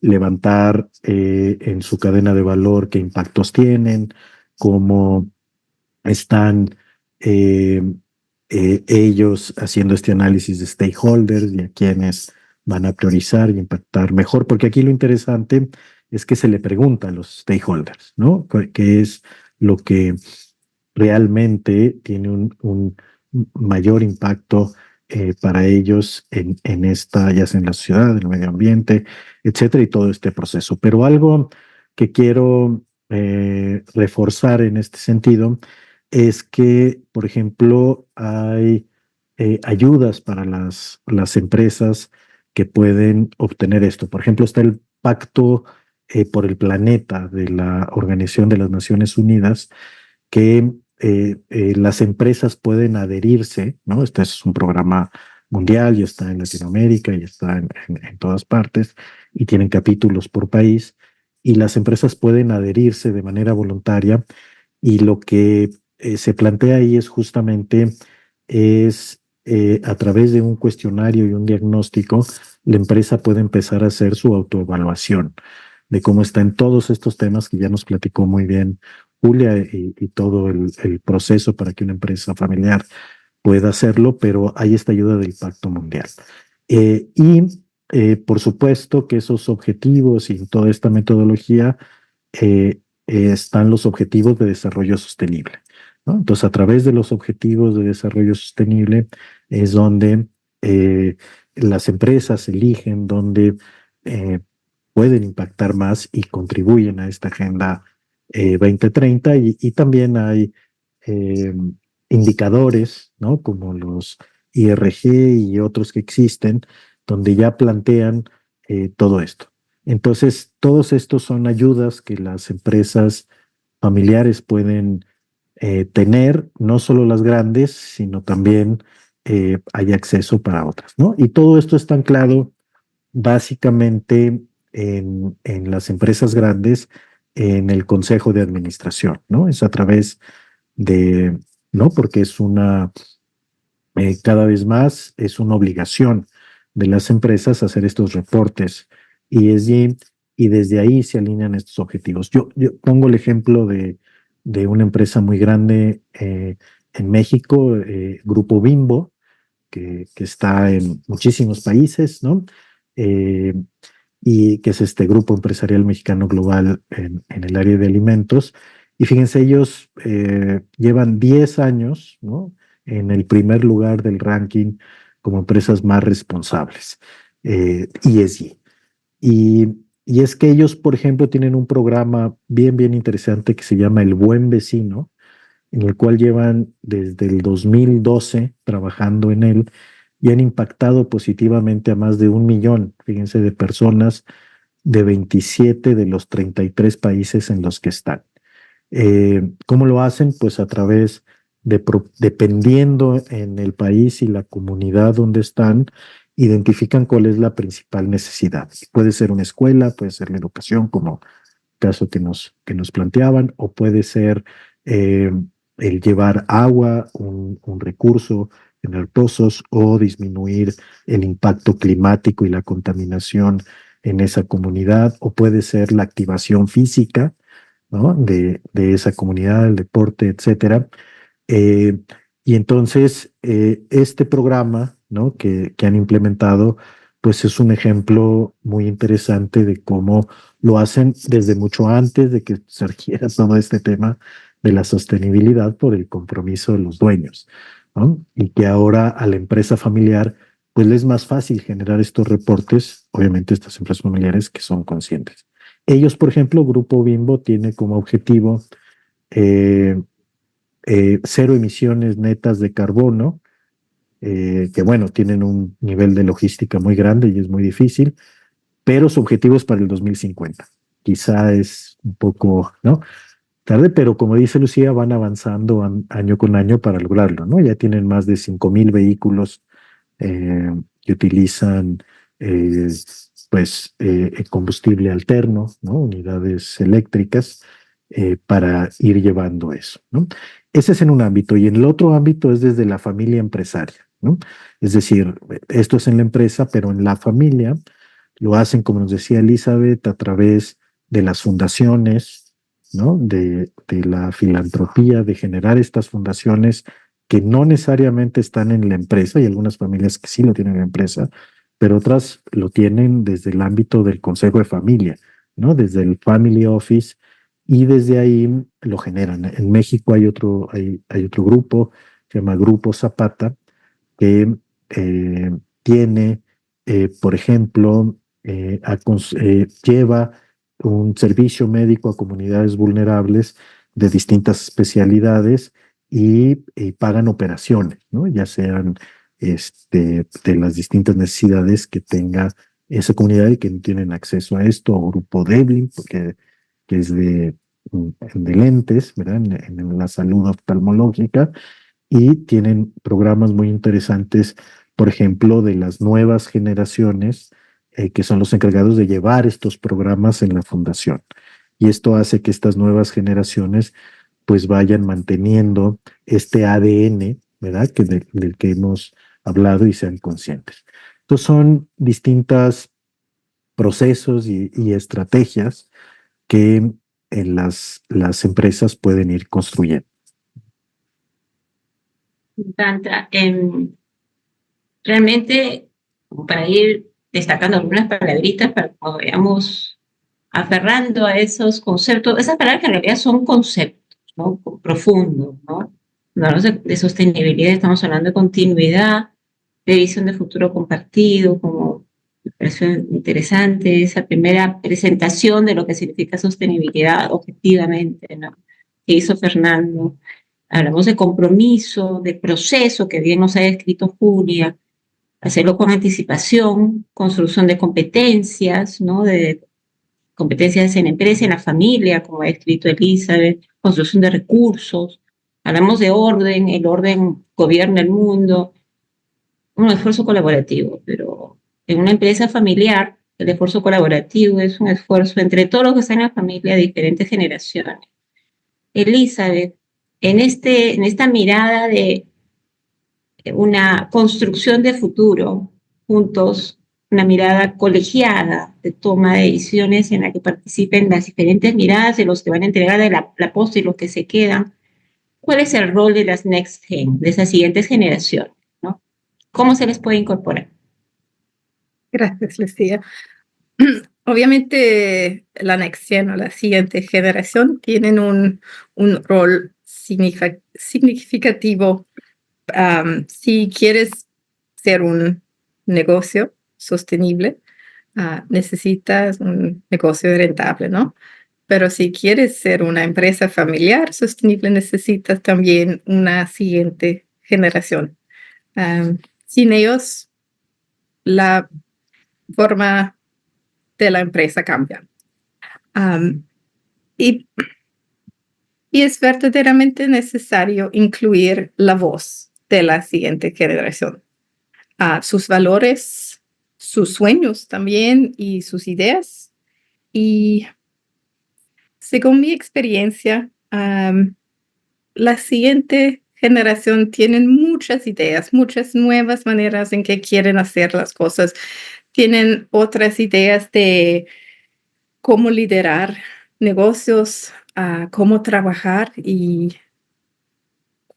levantar en su cadena de valor qué impactos tienen, cómo están eh, ellos haciendo este análisis de stakeholders y a quienes van a priorizar y impactar mejor, porque aquí lo interesante es que se le pregunta a los stakeholders, ¿no? ¿Qué es lo que realmente tiene un mayor impacto para ellos en esta, ya sea en la sociedad, en el medio ambiente, etcétera, y todo este proceso? Pero algo que quiero reforzar en este sentido es que, por ejemplo, hay ayudas para las empresas que pueden obtener esto. Por ejemplo, está el Pacto por el Planeta de la Organización de las Naciones Unidas, que las empresas pueden adherirse, ¿no? Este es un programa mundial y está en Latinoamérica y está en todas partes y tienen capítulos por país y las empresas pueden adherirse de manera voluntaria y lo que se plantea ahí es justamente a través de un cuestionario y un diagnóstico, la empresa puede empezar a hacer su autoevaluación de cómo está en todos estos temas que ya nos platicó muy bien Julia y todo el proceso para que una empresa familiar pueda hacerlo, pero hay esta ayuda del Pacto Mundial. Por supuesto que esos objetivos y toda esta metodología están los objetivos de desarrollo sostenible, ¿no? Entonces, a través de los objetivos de desarrollo sostenible es donde las empresas eligen donde pueden impactar más y contribuyen a esta agenda 2030 y también hay eh, indicadores, ¿no? Como los IRG y otros que existen, donde ya plantean todo esto. Entonces, todos estos son ayudas que las empresas familiares pueden tener no solo las grandes, sino también hay acceso para otras, ¿no? Y todo esto está anclado básicamente en las empresas grandes, en el consejo de administración, ¿no? Es a través de, ¿no? Porque es cada vez más es una obligación de las empresas hacer estos reportes ESG y desde ahí se alinean estos objetivos. Yo pongo el ejemplo de una empresa muy grande en México, Grupo Bimbo, que está en muchísimos países, ¿no? Eh, y que es este grupo empresarial mexicano global en el área de alimentos. Y fíjense, ellos llevan 10 años, ¿no? En el primer lugar del ranking como empresas más responsables, ESG. Y es que ellos, por ejemplo, tienen un programa bien interesante que se llama El Buen Vecino, en el cual llevan desde el 2012 trabajando en él y han impactado positivamente a más de 1 millón, fíjense, de personas de 27 de los 33 países en los que están. ¿Cómo lo hacen? Pues a través dependiendo en el país y la comunidad donde están, identifican cuál es la principal necesidad. Puede ser una escuela, puede ser la educación, como caso que nos planteaban, o puede ser el llevar agua, un recurso, tener pozos, o disminuir el impacto climático y la contaminación en esa comunidad, o puede ser la activación física, ¿no? de esa comunidad, el deporte, etcétera. Y entonces, este programa, ¿no? que han implementado, pues es un ejemplo muy interesante de cómo lo hacen desde mucho antes de que surgiera todo este tema de la sostenibilidad por el compromiso de los dueños, ¿no? Y que ahora a la empresa familiar, pues le es más fácil generar estos reportes, obviamente estas empresas familiares que son conscientes. Ellos, por ejemplo, Grupo Bimbo tiene como objetivo 0 emisiones netas de carbono, que bueno, tienen un nivel de logística muy grande y es muy difícil, pero su objetivo es para el 2050. Quizá es un poco, ¿no? Tarde, pero como dice Lucía, van avanzando año con año para lograrlo, ¿no? Ya tienen más de 5,000 vehículos que utilizan combustible alterno, ¿no? Unidades eléctricas para ir llevando eso, ¿no? Ese es en un ámbito, y en el otro ámbito es desde la familia empresaria, ¿no? Es decir, esto es en la empresa, pero en la familia lo hacen, como nos decía Elizabeth, a través de las fundaciones, ¿no? De la filantropía, de generar estas fundaciones que no necesariamente están en la empresa. Hay algunas familias que sí lo tienen en la empresa, pero otras lo tienen desde el ámbito del consejo de familia, ¿no? Desde el family office, y desde ahí lo generan. En México hay otro grupo, se llama Grupo Zapata, que tiene, por ejemplo, lleva un servicio médico a comunidades vulnerables de distintas especialidades y pagan operaciones, ¿no? Ya sean de las distintas necesidades que tenga esa comunidad y que no tienen acceso a esto, o Grupo Devlin, porque que es de lentes, ¿verdad? En la salud oftalmológica, y tienen programas muy interesantes, por ejemplo, de las nuevas generaciones, que son los encargados de llevar estos programas en la fundación. Y esto hace que estas nuevas generaciones pues vayan manteniendo este ADN, ¿verdad? Del que hemos hablado, y sean conscientes. Entonces son distintos procesos y estrategias que las empresas pueden ir construyendo. Me encanta. Realmente, como para ir destacando algunas palabritas para que nos vayamos aferrando a esos conceptos, esas palabras que en realidad son conceptos, ¿no? Profundos, ¿no? Cuando hablamos de sostenibilidad, estamos hablando de continuidad, de visión de futuro compartido, como me pareció interesante esa primera presentación de lo que significa sostenibilidad objetivamente, ¿no? Que hizo Fernando. Hablamos de compromiso, de proceso, que bien nos ha descrito Julia, hacerlo con anticipación, construcción de competencias, ¿no? De competencias en la empresa, en la familia, como ha escrito Elizabeth, construcción de recursos, Hablamos de orden, el orden gobierna el mundo, un esfuerzo colaborativo, pero en una empresa familiar el esfuerzo colaborativo es un esfuerzo entre todos los que están en la familia de diferentes generaciones. Elizabeth, en esta mirada de una construcción de futuro juntos, una mirada colegiada de toma de decisiones en la que participen las diferentes miradas de los que van a entregar la posta y los que se quedan. ¿Cuál es el rol de las Next Gen, de esas siguientes generaciones, ¿no? ¿Cómo se les puede incorporar? Gracias, Lucía. Obviamente, la Next Gen o la siguiente generación tienen un rol significativo. Si quieres ser un negocio sostenible, necesitas un negocio rentable, ¿no? Pero si quieres ser una empresa familiar sostenible, necesitas también una siguiente generación. Sin ellos, la forma de la empresa cambia. Y es verdaderamente necesario incluir la voz de la siguiente generación. Sus valores, sus sueños también y sus ideas. Y según mi experiencia, la siguiente generación tiene muchas ideas, muchas nuevas maneras en que quieren hacer las cosas. Tienen otras ideas de cómo liderar negocios, cómo trabajar y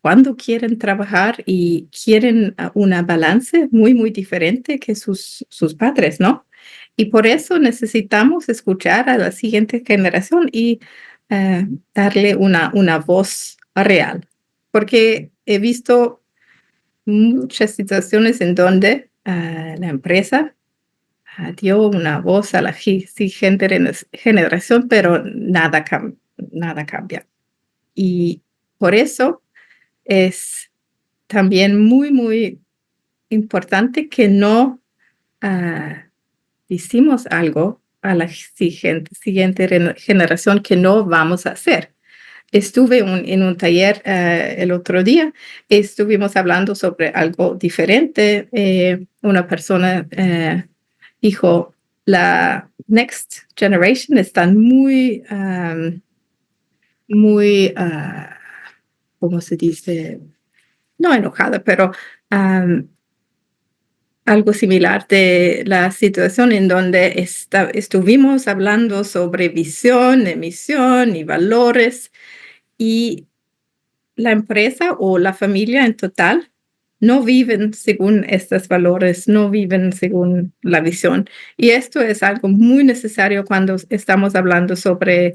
cuándo quieren trabajar, y quieren una balance muy, muy diferente que sus padres, ¿no? Y por eso necesitamos escuchar a la siguiente generación y darle una voz real. Porque he visto muchas situaciones en donde la empresa dio una voz a la siguiente generación, pero nada cambia. Y por eso es también muy, muy importante que no decimos algo a la siguiente generación que no vamos a hacer. Estuve en un taller el otro día, estuvimos hablando sobre algo diferente. Una persona dijo, la next generation están muy, ¿cómo se dice? No enojada, pero algo similar de la situación en donde estuvimos hablando sobre visión, misión y valores, y la empresa o la familia en total no viven según estos valores, no viven según la visión. Y esto es algo muy necesario cuando estamos hablando sobre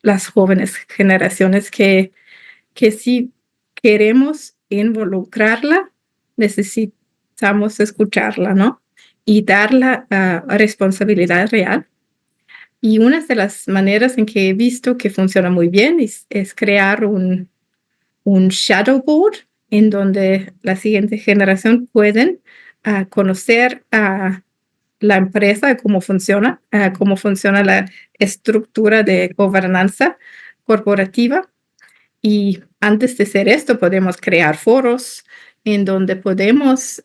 las jóvenes generaciones, que si queremos involucrarla, necesitamos escucharla, ¿no? Y darla responsabilidad real. Y una de las maneras en que he visto que funciona muy bien es crear un shadow board en donde la siguiente generación pueden conocer a la empresa, cómo funciona la estructura de gobernanza corporativa. Y antes de hacer esto, podemos crear foros en donde podemos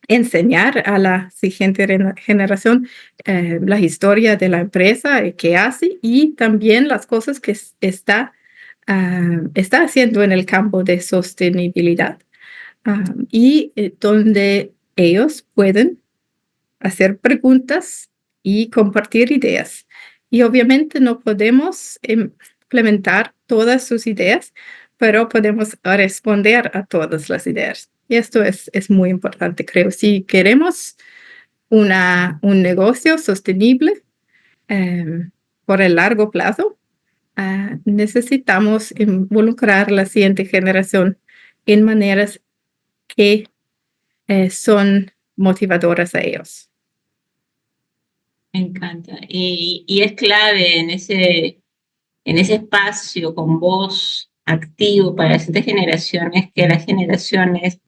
enseñar a la siguiente generación la historia de la empresa, qué hace, y también las cosas que está haciendo en el campo de sostenibilidad. Y donde ellos pueden hacer preguntas y compartir ideas. Y obviamente no podemos implementar todas sus ideas, pero podemos responder a todas las ideas. Y esto es muy importante, creo. Si queremos un negocio sostenible por el largo plazo, necesitamos involucrar a la siguiente generación en maneras que son motivadoras a ellos. Me encanta. Y es clave en ese espacio con voz activo para las siguientes generaciones, que las generaciones,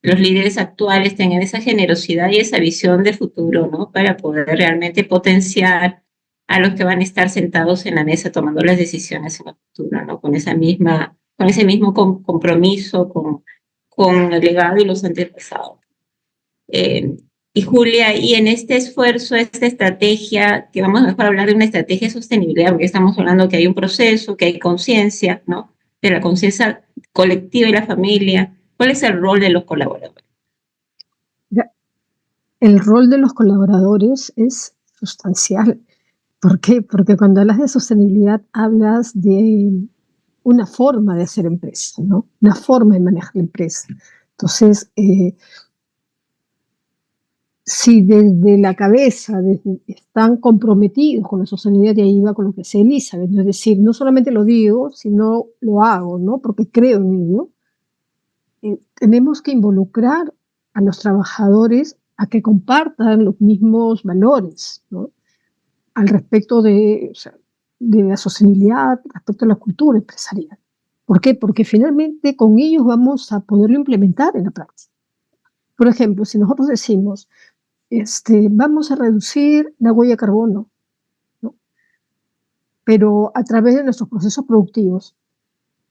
los líderes actuales tengan esa generosidad y esa visión de futuro, ¿no? Para poder realmente potenciar a los que van a estar sentados en la mesa tomando las decisiones en el futuro, ¿no? Con ese mismo compromiso con el legado y los antepasados. Y Julia, y en este esfuerzo, esta estrategia, que vamos mejor a hablar de una estrategia de sostenibilidad, porque estamos hablando que hay un proceso, que hay conciencia, ¿no? De la conciencia colectiva y la familia. ¿Cuál es el rol de los colaboradores? El rol de los colaboradores es sustancial. ¿Por qué? Porque cuando hablas de sostenibilidad hablas de una forma de hacer empresa, ¿no? Una forma de manejar la empresa. Entonces, si desde la cabeza están comprometidos con la sostenibilidad, de ahí va con lo que dice Elizabeth, es decir, no solamente lo digo, sino lo hago, ¿no? Porque creo en ello. Tenemos que involucrar a los trabajadores a que compartan los mismos valores, ¿no? Al respecto de la sostenibilidad, respecto a la cultura empresarial. ¿Por qué? Porque finalmente con ellos vamos a poderlo implementar en la práctica. Por ejemplo, si nosotros decimos, vamos a reducir la huella de carbono, ¿no? Pero a través de nuestros procesos productivos.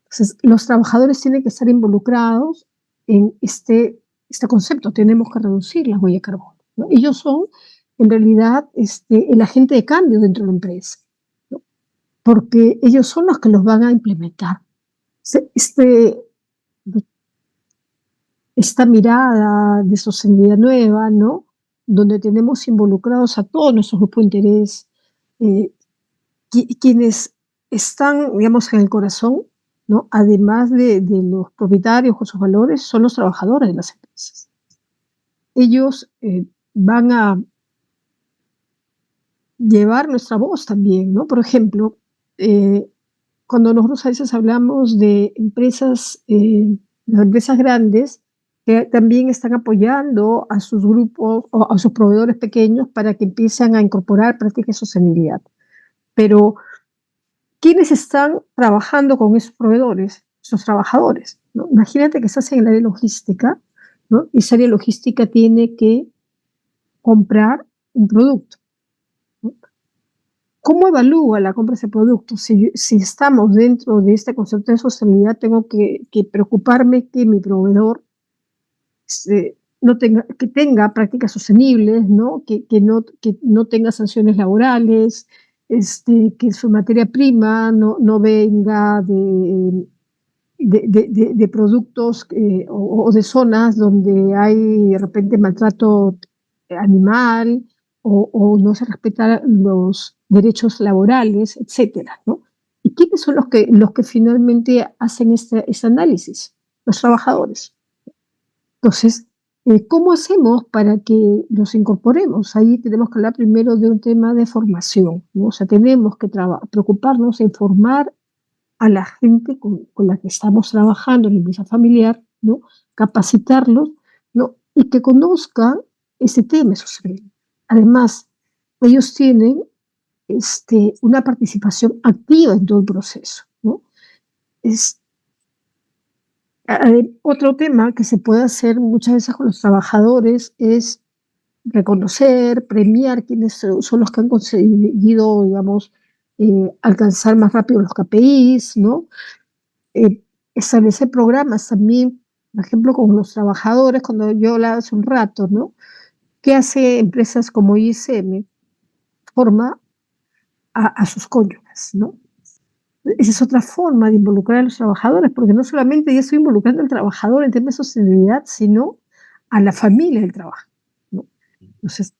Entonces, los trabajadores tienen que estar involucrados en este concepto, tenemos que reducir la huella de carbono, ¿no? Ellos son, en realidad, el agente de cambio dentro de la empresa, ¿no? Porque ellos son los que los van a implementar. Esta mirada de sostenibilidad nueva, ¿no? Donde tenemos involucrados a todos nuestros grupos de interés, quienes están, digamos, en el corazón, ¿no? Además de los propietarios con sus valores, son los trabajadores de las empresas. Ellos van a llevar nuestra voz también, ¿no? Por ejemplo, cuando nosotros a veces hablamos de empresas, las empresas grandes, que también están apoyando a sus grupos o a sus proveedores pequeños para que empiecen a incorporar prácticas de sostenibilidad. Pero, ¿quiénes están trabajando con esos proveedores? Esos trabajadores, ¿no? Imagínate que estás en el área logística, ¿no? Y esa área logística tiene que comprar un producto, ¿no? ¿Cómo evalúa la compra de ese producto? Si estamos dentro de este concepto de sostenibilidad, tengo que preocuparme que mi proveedor que tenga prácticas sostenibles, ¿no? Que no tenga sanciones laborales, que su materia prima no venga de productos o de zonas donde hay de repente maltrato animal o no se respetan los derechos laborales, etcétera, ¿no? ¿Y quiénes son los que finalmente hacen este análisis? Los trabajadores. Entonces, ¿cómo hacemos para que los incorporemos? Ahí tenemos que hablar primero de un tema de formación, ¿no? O sea, tenemos que preocuparnos en formar a la gente con la que estamos trabajando en la empresa familiar, ¿no? Capacitarlos, ¿no? Y que conozcan ese tema. Además, ellos tienen una participación activa en todo el proceso, ¿no? Otro tema que se puede hacer muchas veces con los trabajadores es reconocer, premiar quienes son los que han conseguido, digamos, alcanzar más rápido los KPIs, ¿no? Establecer programas también, por ejemplo, con los trabajadores, cuando yo hablaba hace un rato, ¿no? ¿Qué hace empresas como ISM? Forma a sus cónyuges, ¿no? Esa es otra forma de involucrar a los trabajadores, porque no solamente ya estoy involucrando al trabajador en temas de sostenibilidad, sino a la familia del trabajo, ¿no? Entonces,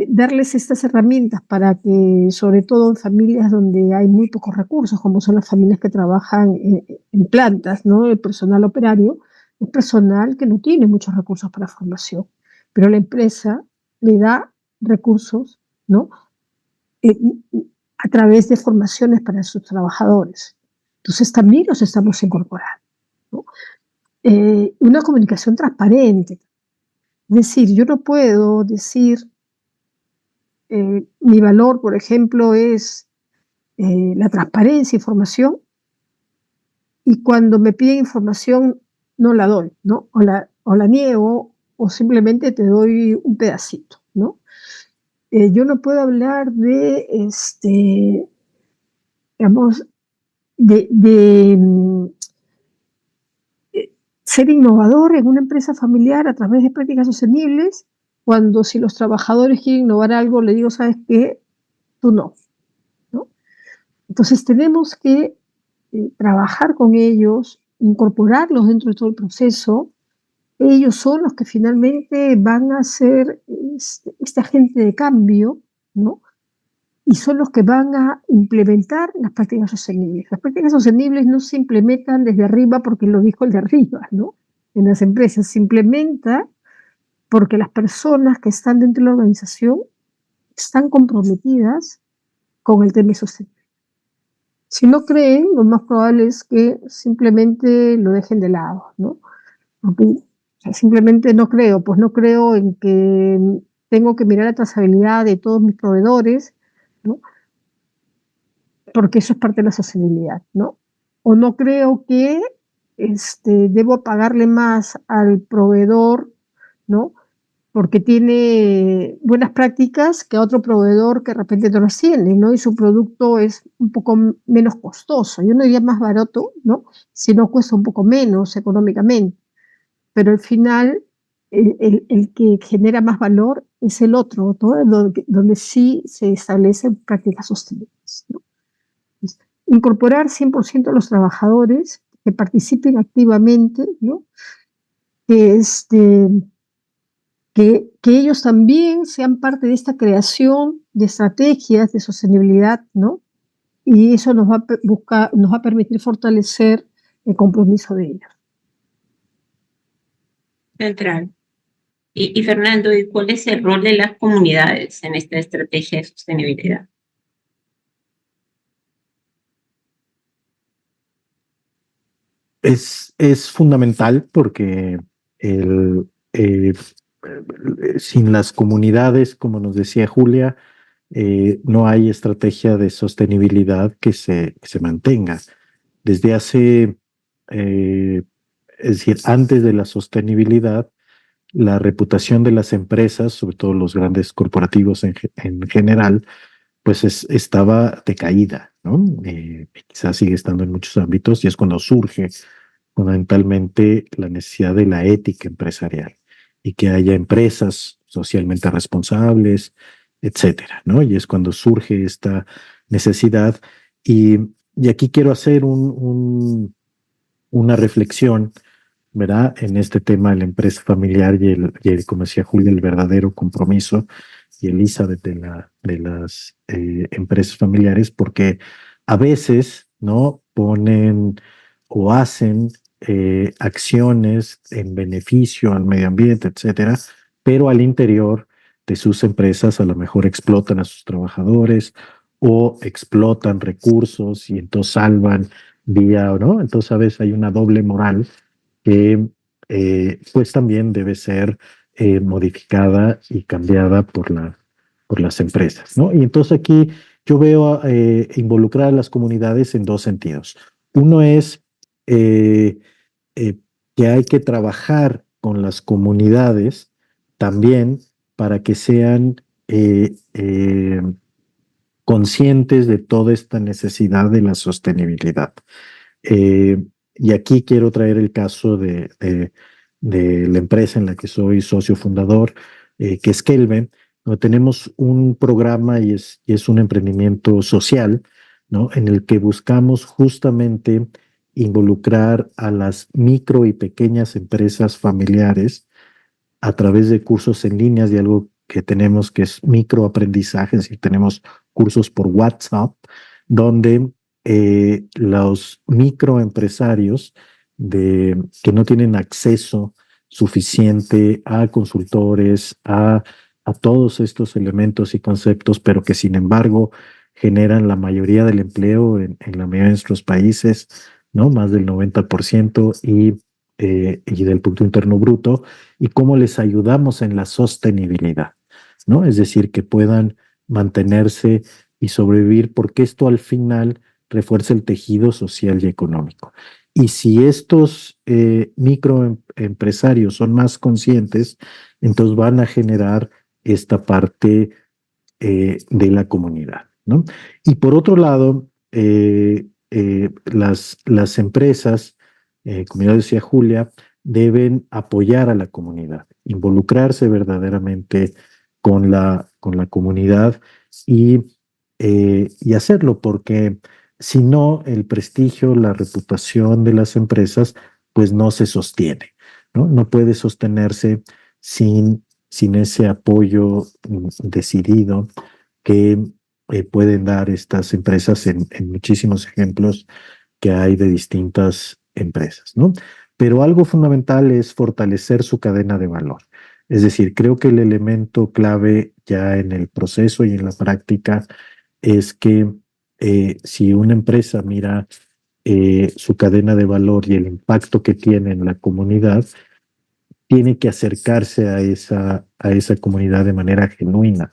darles estas herramientas para que, sobre todo en familias donde hay muy pocos recursos, como son las familias que trabajan en plantas, ¿no? El personal operario es personal que no tiene muchos recursos para formación, pero la empresa le da recursos, ¿no? A través de formaciones para sus trabajadores. Entonces también los estamos incorporando, ¿no? Una comunicación transparente. Es decir, yo no puedo decir mi valor, por ejemplo, es la transparencia, información, y cuando me piden información no la doy, ¿no? O la niego, o simplemente te doy un pedacito, ¿no? yo no puedo hablar de, digamos, de ser innovador en una empresa familiar a través de prácticas sostenibles, cuando si los trabajadores quieren innovar algo, le digo, ¿sabes qué? Tú no, ¿no? Entonces tenemos que trabajar con ellos, incorporarlos dentro de todo el proceso. Ellos son los que finalmente van a ser este agente de cambio, ¿no? Y son los que van a implementar las prácticas sostenibles. Las prácticas sostenibles no se implementan desde arriba porque lo dijo el de arriba, ¿no? En las empresas se implementa porque las personas que están dentro de la organización están comprometidas con el tema sostenible. Si no creen, lo más probable es que simplemente lo dejen de lado, ¿no? Porque, o sea, simplemente no creo, pues no creo en que tengo que mirar la trazabilidad de todos mis proveedores, ¿no? Porque eso es parte de la sostenibilidad, ¿no? O no creo que debo pagarle más al proveedor, ¿no? Porque tiene buenas prácticas que a otro proveedor que de repente no las tiene, ¿no? Y su producto es un poco menos costoso. Yo no diría más barato, ¿no? Si no cuesta un poco menos económicamente. Pero al final, el que genera más valor es el otro, ¿no? Donde sí se establecen prácticas sostenibles, ¿no? Incorporar 100% a los trabajadores que participen activamente, ¿no? Que, que ellos también sean parte de esta creación de estrategias de sostenibilidad, ¿no? Y eso nos va a permitir fortalecer el compromiso de ellos. Central. Y Fernando, ¿y cuál es el rol de las comunidades en esta estrategia de sostenibilidad? Es fundamental porque sin las comunidades, como nos decía Julia, no hay estrategia de sostenibilidad que se mantenga. Desde hace, es decir, antes de la sostenibilidad, la reputación de las empresas, sobre todo los grandes corporativos en general, pues estaba decaída, ¿no? Quizás sigue estando en muchos ámbitos y es cuando surge fundamentalmente la necesidad de la ética empresarial y que haya empresas socialmente responsables, etcétera, ¿no? Y es cuando surge esta necesidad. Y aquí quiero hacer una reflexión, ¿verdad? En este tema de la empresa familiar y como decía Julia, el verdadero compromiso y Elizabeth de las empresas familiares, porque a veces, ¿no? Ponen o hacen acciones en beneficio al medio ambiente, etcétera, pero al interior de sus empresas a lo mejor explotan a sus trabajadores o explotan recursos y entonces salvan vía, ¿no? Entonces a veces hay una doble moral que pues también debe ser modificada y cambiada por las empresas, ¿no? Y entonces aquí yo veo involucrar a las comunidades en dos sentidos. Uno es eh, que hay que trabajar con las comunidades también para que sean conscientes de toda esta necesidad de la sostenibilidad. Y aquí quiero traer el caso de la empresa en la que soy socio fundador, que es Kelven, donde tenemos un programa y es un emprendimiento social, ¿no? En el que buscamos justamente involucrar a las micro y pequeñas empresas familiares a través de cursos en líneas y algo que tenemos que es microaprendizajes y tenemos cursos por WhatsApp, donde los microempresarios que no tienen acceso suficiente a consultores, a todos estos elementos y conceptos, pero que sin embargo generan la mayoría del empleo en la mayoría de nuestros países, ¿no? Más del 90% y del Producto Interno Bruto, y cómo les ayudamos en la sostenibilidad, ¿no? Es decir, que puedan mantenerse y sobrevivir, porque esto al final refuerza el tejido social y económico. Y si estos microempresarios son más conscientes, entonces van a generar esta parte de la comunidad, ¿no? Y por otro lado, las empresas, como ya decía Julia, deben apoyar a la comunidad, involucrarse verdaderamente con la comunidad y hacerlo, porque si no, el prestigio, la reputación de las empresas, pues no se sostiene, ¿no? No puede sostenerse sin ese apoyo decidido que pueden dar estas empresas en muchísimos ejemplos que hay de distintas empresas, ¿no? Pero algo fundamental es fortalecer su cadena de valor. Es decir, creo que el elemento clave ya en el proceso y en la práctica es que si una empresa mira su cadena de valor y el impacto que tiene en la comunidad, tiene que acercarse a esa comunidad de manera genuina,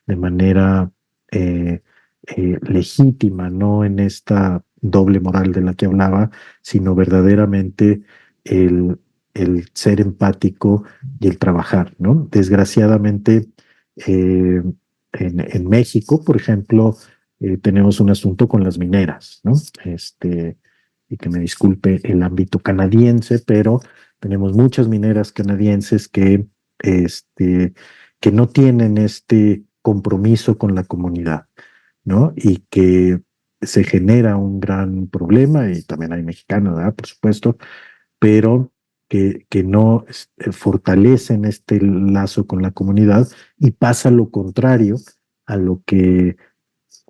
de manera legítima, no en esta doble moral de la que hablaba, sino verdaderamente el, el ser empático y el trabajar, ¿no? Desgraciadamente, en México, por ejemplo, tenemos un asunto con las mineras, ¿no? Y que me disculpe el ámbito canadiense, pero tenemos muchas mineras canadienses que no tienen este compromiso con la comunidad, ¿no? Y que se genera un gran problema, y también hay mexicanos, ¿verdad? Por supuesto, pero que no fortalecen este lazo con la comunidad y pasa lo contrario a lo que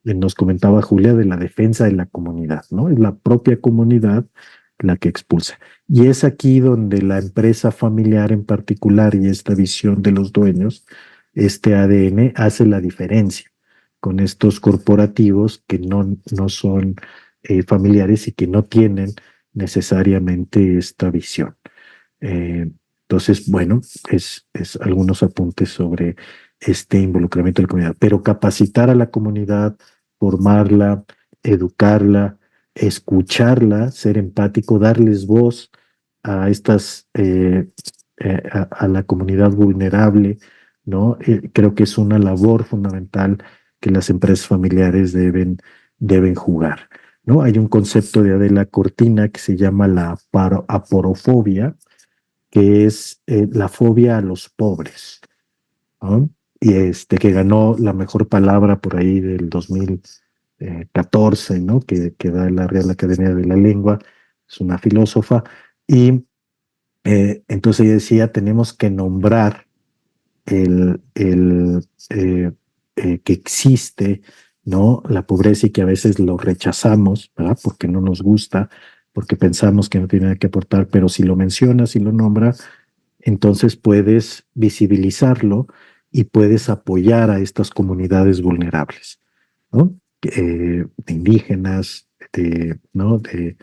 nos comentaba Julia de la defensa de la comunidad, ¿no? Es la propia comunidad la que expulsa. Y es aquí donde la empresa familiar en particular y esta visión de los dueños, este ADN, hace la diferencia con estos corporativos que no son familiares y que no tienen necesariamente esta visión. Entonces, bueno, es algunos apuntes sobre este involucramiento de la comunidad, pero capacitar a la comunidad, formarla, educarla, escucharla, ser empático, darles voz a a la comunidad vulnerable, ¿no? Creo que es una labor fundamental que las empresas familiares deben jugar, ¿no? Hay un concepto de Adela Cortina que se llama la aporofobia, que es la fobia a los pobres, ¿no? Y que ganó la mejor palabra por ahí del 2014, ¿no? Que da la Real Academia de la Lengua, es una filósofa, y entonces ella decía, tenemos que nombrar el que existe, ¿no? La pobreza y que a veces lo rechazamos, ¿verdad? Porque no nos gusta, porque pensamos que no tiene nada que aportar, pero si lo mencionas y lo nombras, entonces puedes visibilizarlo y puedes apoyar a estas comunidades vulnerables, ¿no? De indígenas, ¿no? De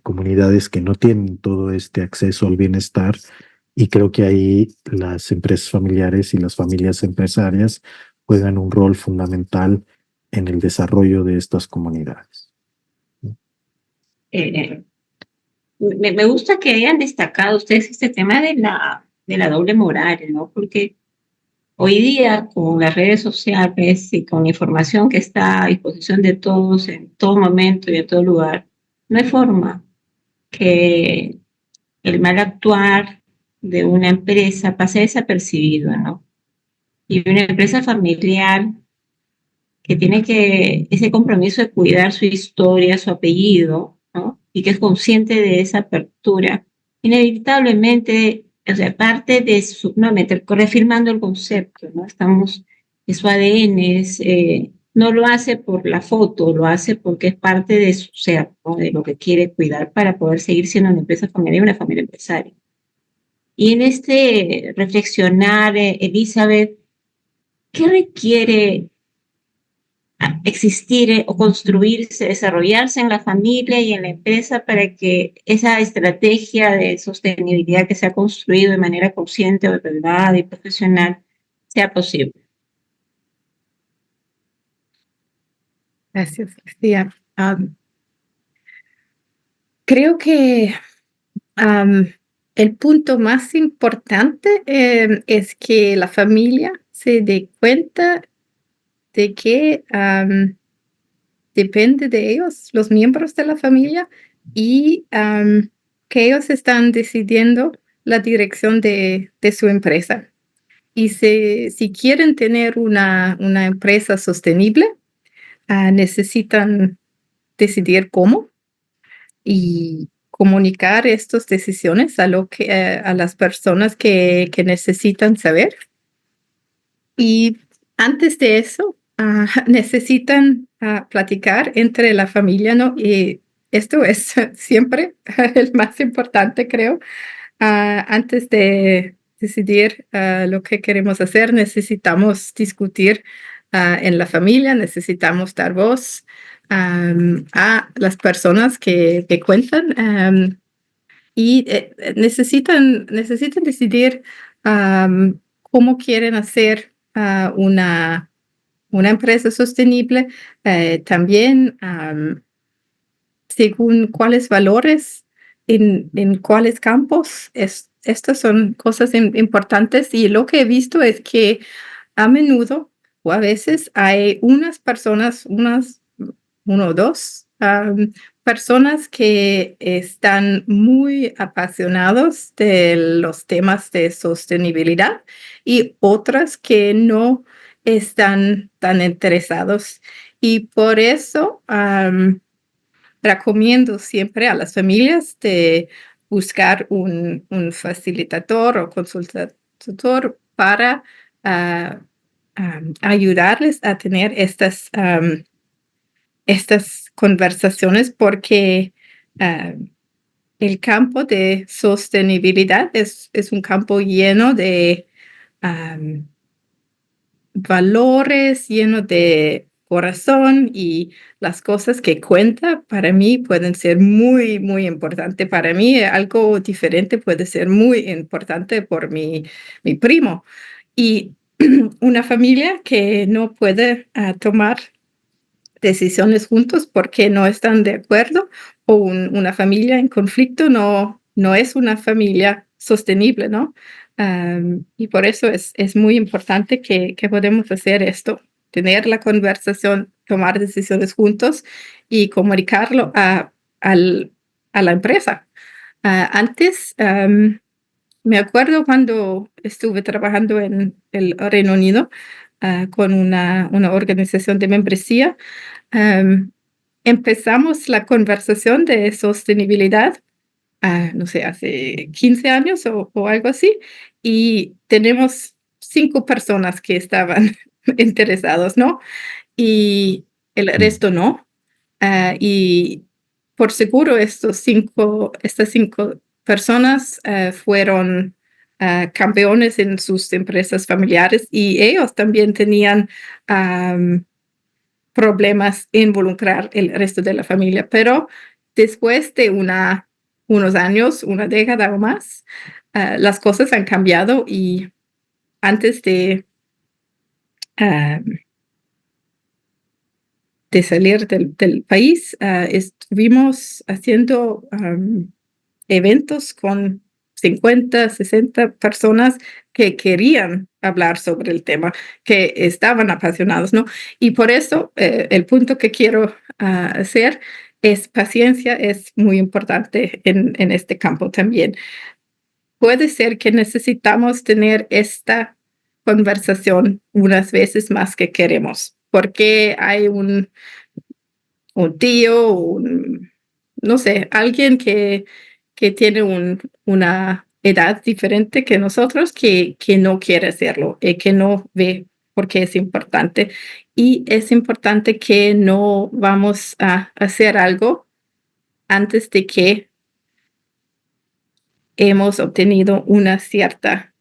comunidades que no tienen todo este acceso al bienestar, y creo que ahí las empresas familiares y las familias empresarias juegan un rol fundamental en el desarrollo de estas comunidades. Me gusta que hayan destacado ustedes este tema de la doble moral, ¿no? Porque hoy día, con las redes sociales y con la información que está a disposición de todos en todo momento y en todo lugar, no hay forma que el mal actuar de una empresa pase desapercibido, ¿no? Y una empresa familiar que tiene ese compromiso de cuidar su historia, su apellido, ¿no? Y que es consciente de esa apertura, inevitablemente, o sea, parte de nuevamente, reafirmando el concepto, ¿no? Estamos, es su ADN, no lo hace por la foto, lo hace porque es parte de su ser, ¿no? De lo que quiere cuidar para poder seguir siendo una empresa familiar y una familia empresaria. Y en este reflexionar, Elizabeth, ¿qué requiere existir o construirse, desarrollarse en la familia y en la empresa para que esa estrategia de sostenibilidad que se ha construido de manera consciente, ordenada y profesional sea posible? Gracias, Lucía. Creo que el punto más importante es que la familia se dé cuenta de que depende de ellos, los miembros de la familia, y que ellos están decidiendo la dirección de su empresa. Y si quieren tener una empresa sostenible, necesitan decidir cómo y comunicar estas decisiones a las personas que necesitan saber. Y antes de eso, necesitan platicar entre la familia, ¿no? Y esto es siempre el más importante, creo. Antes de decidir lo que queremos hacer, necesitamos discutir en la familia, necesitamos dar voz a las personas que cuentan, y necesitan decidir cómo quieren hacer una empresa sostenible, también según cuáles valores, en cuáles campos. Estas son cosas importantes, y lo que he visto es que a menudo o a veces hay unas personas, uno o dos personas que están muy apasionados de los temas de sostenibilidad, y otras que no están tan interesados. Y por eso recomiendo siempre a las familias de buscar un facilitador o consultor para ayudarles a tener estas conversaciones, porque el campo de sostenibilidad es un campo lleno de valores, lleno de corazón, y las cosas que cuenta para mí pueden ser muy, muy importantes. Para mí algo diferente puede ser muy importante por mi primo. Y una familia que no puede tomar decisiones juntos porque no están de acuerdo, o una familia en conflicto, no es una familia sostenible, ¿no? Y por eso es muy importante que podemos hacer esto, tener la conversación, tomar decisiones juntos y comunicarlo a la empresa. Antes, me acuerdo cuando estuve trabajando en el Reino Unido con una organización de membresía. Empezamos la conversación de sostenibilidad, no sé, hace 15 años o algo así, y tenemos 5 personas que estaban interesados, ¿no? Y el resto no. Y por seguro estas 5 personas fueron campeones en sus empresas familiares, y ellos también tenían problemas involucrar el resto de la familia. Pero después de unos años, una década o más, las cosas han cambiado, y antes de salir del país, estuvimos haciendo eventos con 50, 60 personas que querían hablar sobre el tema, que estaban apasionados, ¿no? Y por eso el punto que quiero hacer es paciencia, es muy importante en este campo también. Puede ser que necesitamos tener esta conversación unas veces más que queremos, porque hay un tío, no sé, alguien que tiene una edad diferente que nosotros, que no quiere hacerlo y que no ve por qué es importante. Y es importante que no vamos a hacer algo antes de que hemos obtenido una cierta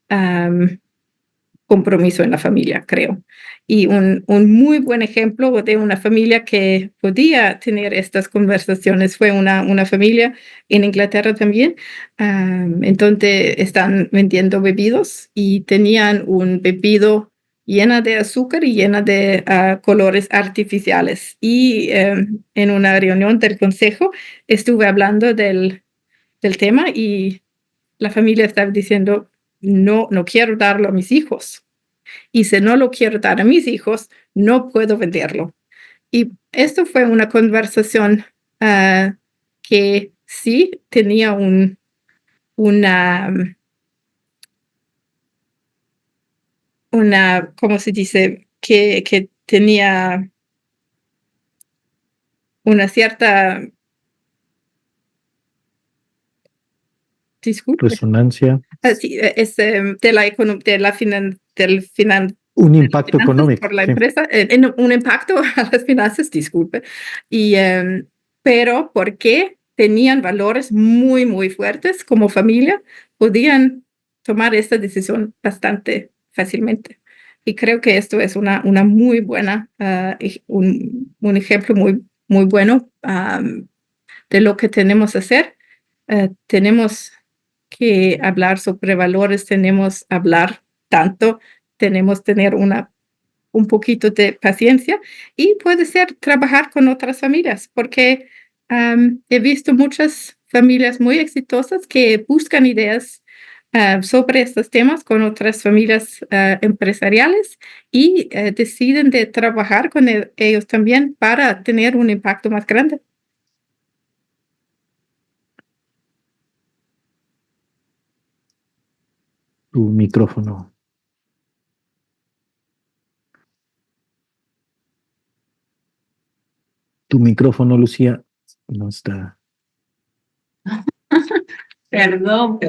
compromiso en la familia, creo. Y un muy buen ejemplo de una familia que podía tener estas conversaciones fue una familia en Inglaterra también, en donde están vendiendo bebidos, y tenían un bebido llena de azúcar y llena de colores artificiales. Y en una reunión del consejo estuve hablando del tema, y la familia estaba diciendo: no quiero darlo a mis hijos, y si no lo quiero dar a mis hijos, no puedo venderlo. Y esto fue una conversación que sí tenía ¿cómo se dice? Que tenía una cierta, disculpe, Resonancia, sí, de del un impacto finanzas económico. por la Sí. empresa, un impacto a las finanzas, disculpe. Pero porque tenían valores muy, muy fuertes como familia, podían tomar esta decisión bastante fácilmente. Y creo que esto es una muy buena, un ejemplo muy, muy bueno de lo que tenemos que hacer. Tenemos que hablar sobre valores, tenemos que hablar tanto, tenemos que tener un poquito de paciencia y puede ser trabajar con otras familias, porque he visto muchas familias muy exitosas que buscan ideas sobre estos temas con otras familias empresariales y deciden de trabajar con ellos también para tener un impacto más grande. Tu micrófono. Tu micrófono, Lucía, no está. Perdón.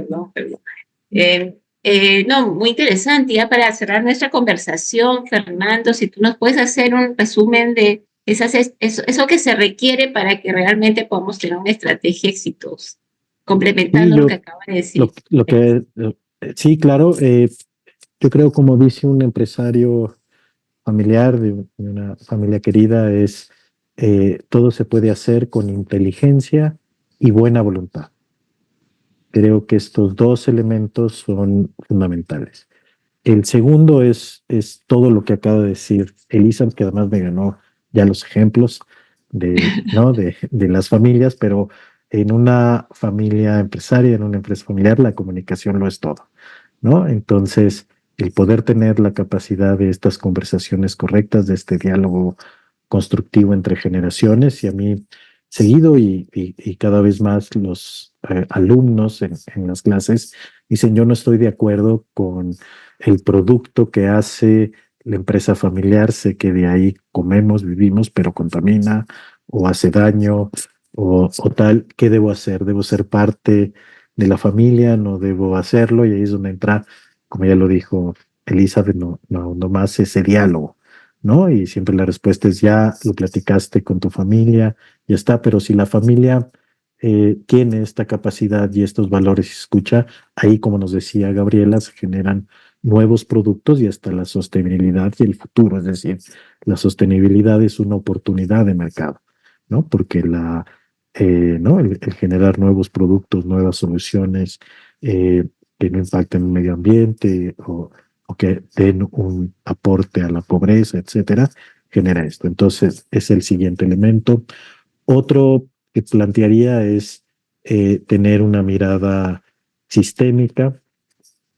No, muy interesante. Ya para cerrar nuestra conversación, Fernando, si tú nos puedes hacer un resumen de eso que se requiere para que realmente podamos tener una estrategia exitosa, complementando Sí, lo que acaba de decir. sí, claro. Yo creo, como dice un empresario familiar de una familia querida, es todo se puede hacer con inteligencia y buena voluntad. Creo que estos dos elementos son fundamentales. El segundo es todo lo que acaba de decir Elisa, que además me ganó ya los ejemplos ¿no? de las familias, pero en una familia empresaria, en una empresa familiar, la comunicación lo es todo, ¿no? Entonces, el poder tener la capacidad de estas conversaciones correctas, de este diálogo constructivo entre generaciones, y a mí seguido y cada vez más los alumnos en las clases dicen: yo no estoy de acuerdo con el producto que hace la empresa familiar, sé que de ahí comemos, vivimos, pero contamina o hace daño o tal. ¿Qué debo hacer? ¿Debo ser parte de la familia? ¿No debo hacerlo? Y ahí es donde entra, como ya lo dijo Elizabeth, no más ese diálogo, ¿no? Y siempre la respuesta es: ya lo platicaste con tu familia, ya está. Pero si la familia tiene esta capacidad y estos valores y se escucha, ahí, como nos decía Gabriela, se generan nuevos productos y hasta la sostenibilidad y el futuro. Es decir, la sostenibilidad es una oportunidad de mercado, ¿no? Porque ¿no? El generar nuevos productos, nuevas soluciones que no impacten el medio ambiente o que den un aporte a la pobreza, etcétera, genera esto. Entonces, es el siguiente elemento. Otro que plantearía es tener una mirada sistémica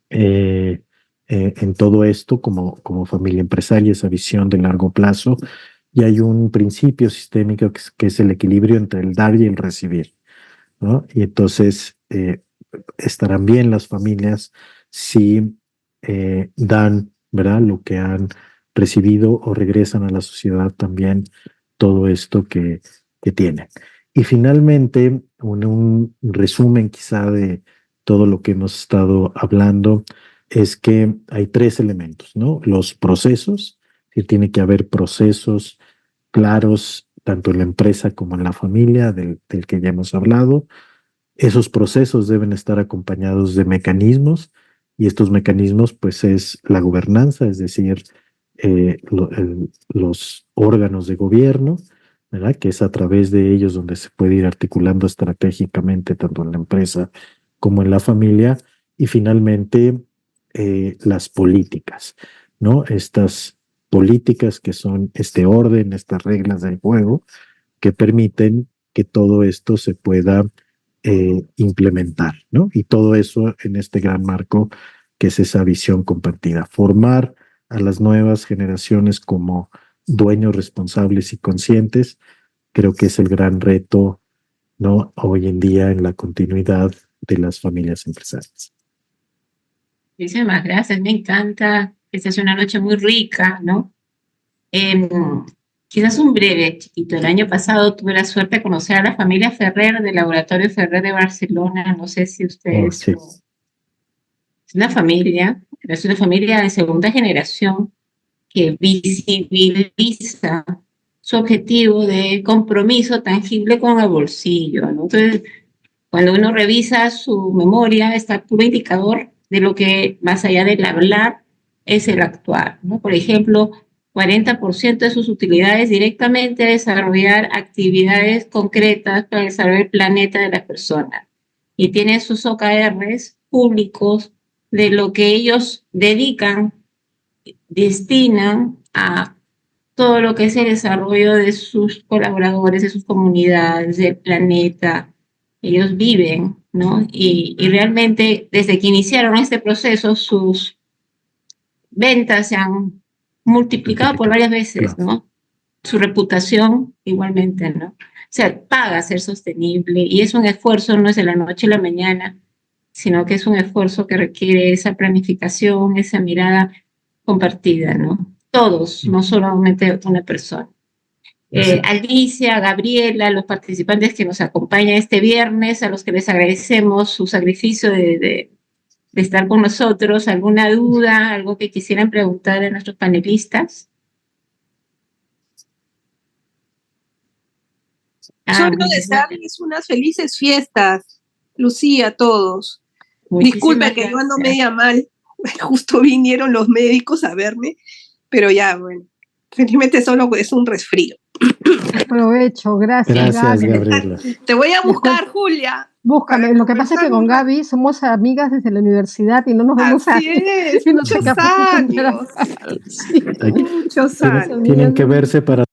en todo esto como familia empresaria, esa visión de largo plazo. Y hay un principio sistémico que es el equilibrio entre el dar y el recibir, ¿no? Y entonces estarán bien las familias si dan, ¿verdad?, lo que han recibido, o regresan a la sociedad también todo esto que tienen. Y finalmente, un resumen quizá de todo lo que hemos estado hablando es que hay tres elementos, ¿no? Los procesos, que tiene que haber procesos claros tanto en la empresa como en la familia, del que ya hemos hablado. Esos procesos deben estar acompañados de mecanismos, y estos mecanismos, pues, es la gobernanza, es decir, los órganos de gobierno, ¿verdad?, que es a través de ellos donde se puede ir articulando estratégicamente tanto en la empresa como en la familia. Y finalmente, las políticas, ¿no? Estas políticas que son este orden, estas reglas del juego que permiten que todo esto se pueda implementar, ¿no? Y todo eso en este gran marco que es esa visión compartida. Formar a las nuevas generaciones como dueños responsables y conscientes, creo que es el gran reto, ¿no? Hoy en día en la continuidad de las familias empresariales. Muchísimas gracias, me encanta. Esta es una noche muy rica, ¿no? Quizás un breve, chiquito. El año pasado tuve la suerte de conocer a la familia Ferrer del Laboratorio Ferrer de Barcelona. No sé si ustedes... Sí. Es una familia de segunda generación que visibiliza su objetivo de compromiso tangible con el bolsillo, ¿no? Entonces, cuando uno revisa su memoria, está el puro indicador de lo que, más allá del hablar, es el actuar, ¿no? Por ejemplo, 40% de sus utilidades directamente a desarrollar actividades concretas para desarrollar el planeta de las personas. Y tienen sus OKRs públicos de lo que ellos destinan a todo lo que es el desarrollo de sus colaboradores, de sus comunidades, del planeta. Ellos viven, ¿no? Y realmente, desde que iniciaron este proceso, sus ventas se han multiplicado por varias veces, ¿no? Su reputación igualmente, ¿no? O sea, paga ser sostenible y es un esfuerzo, no es de la noche a la mañana, sino que es un esfuerzo que requiere esa planificación, esa mirada compartida, ¿no? Todos, no solamente una persona. Alicia, Gabriela, los participantes que nos acompañan este viernes, a los que les agradecemos su sacrificio de estar con nosotros. ¿Alguna duda, algo que quisieran preguntar a nuestros panelistas? Solo desearles unas felices fiestas, Lucía, a todos. Disculpe que yo ando media mal, justo vinieron los médicos a verme, pero ya, bueno, felizmente solo es un resfrío. Aprovecho, gracias. Gracias, Gabriela. Te voy a buscar, Julia. Búscame. Lo que pasa es que con Gaby somos amigas desde la universidad y no nos vemos Así es, muchos años. Sí. Muchos años. Tienen que verse para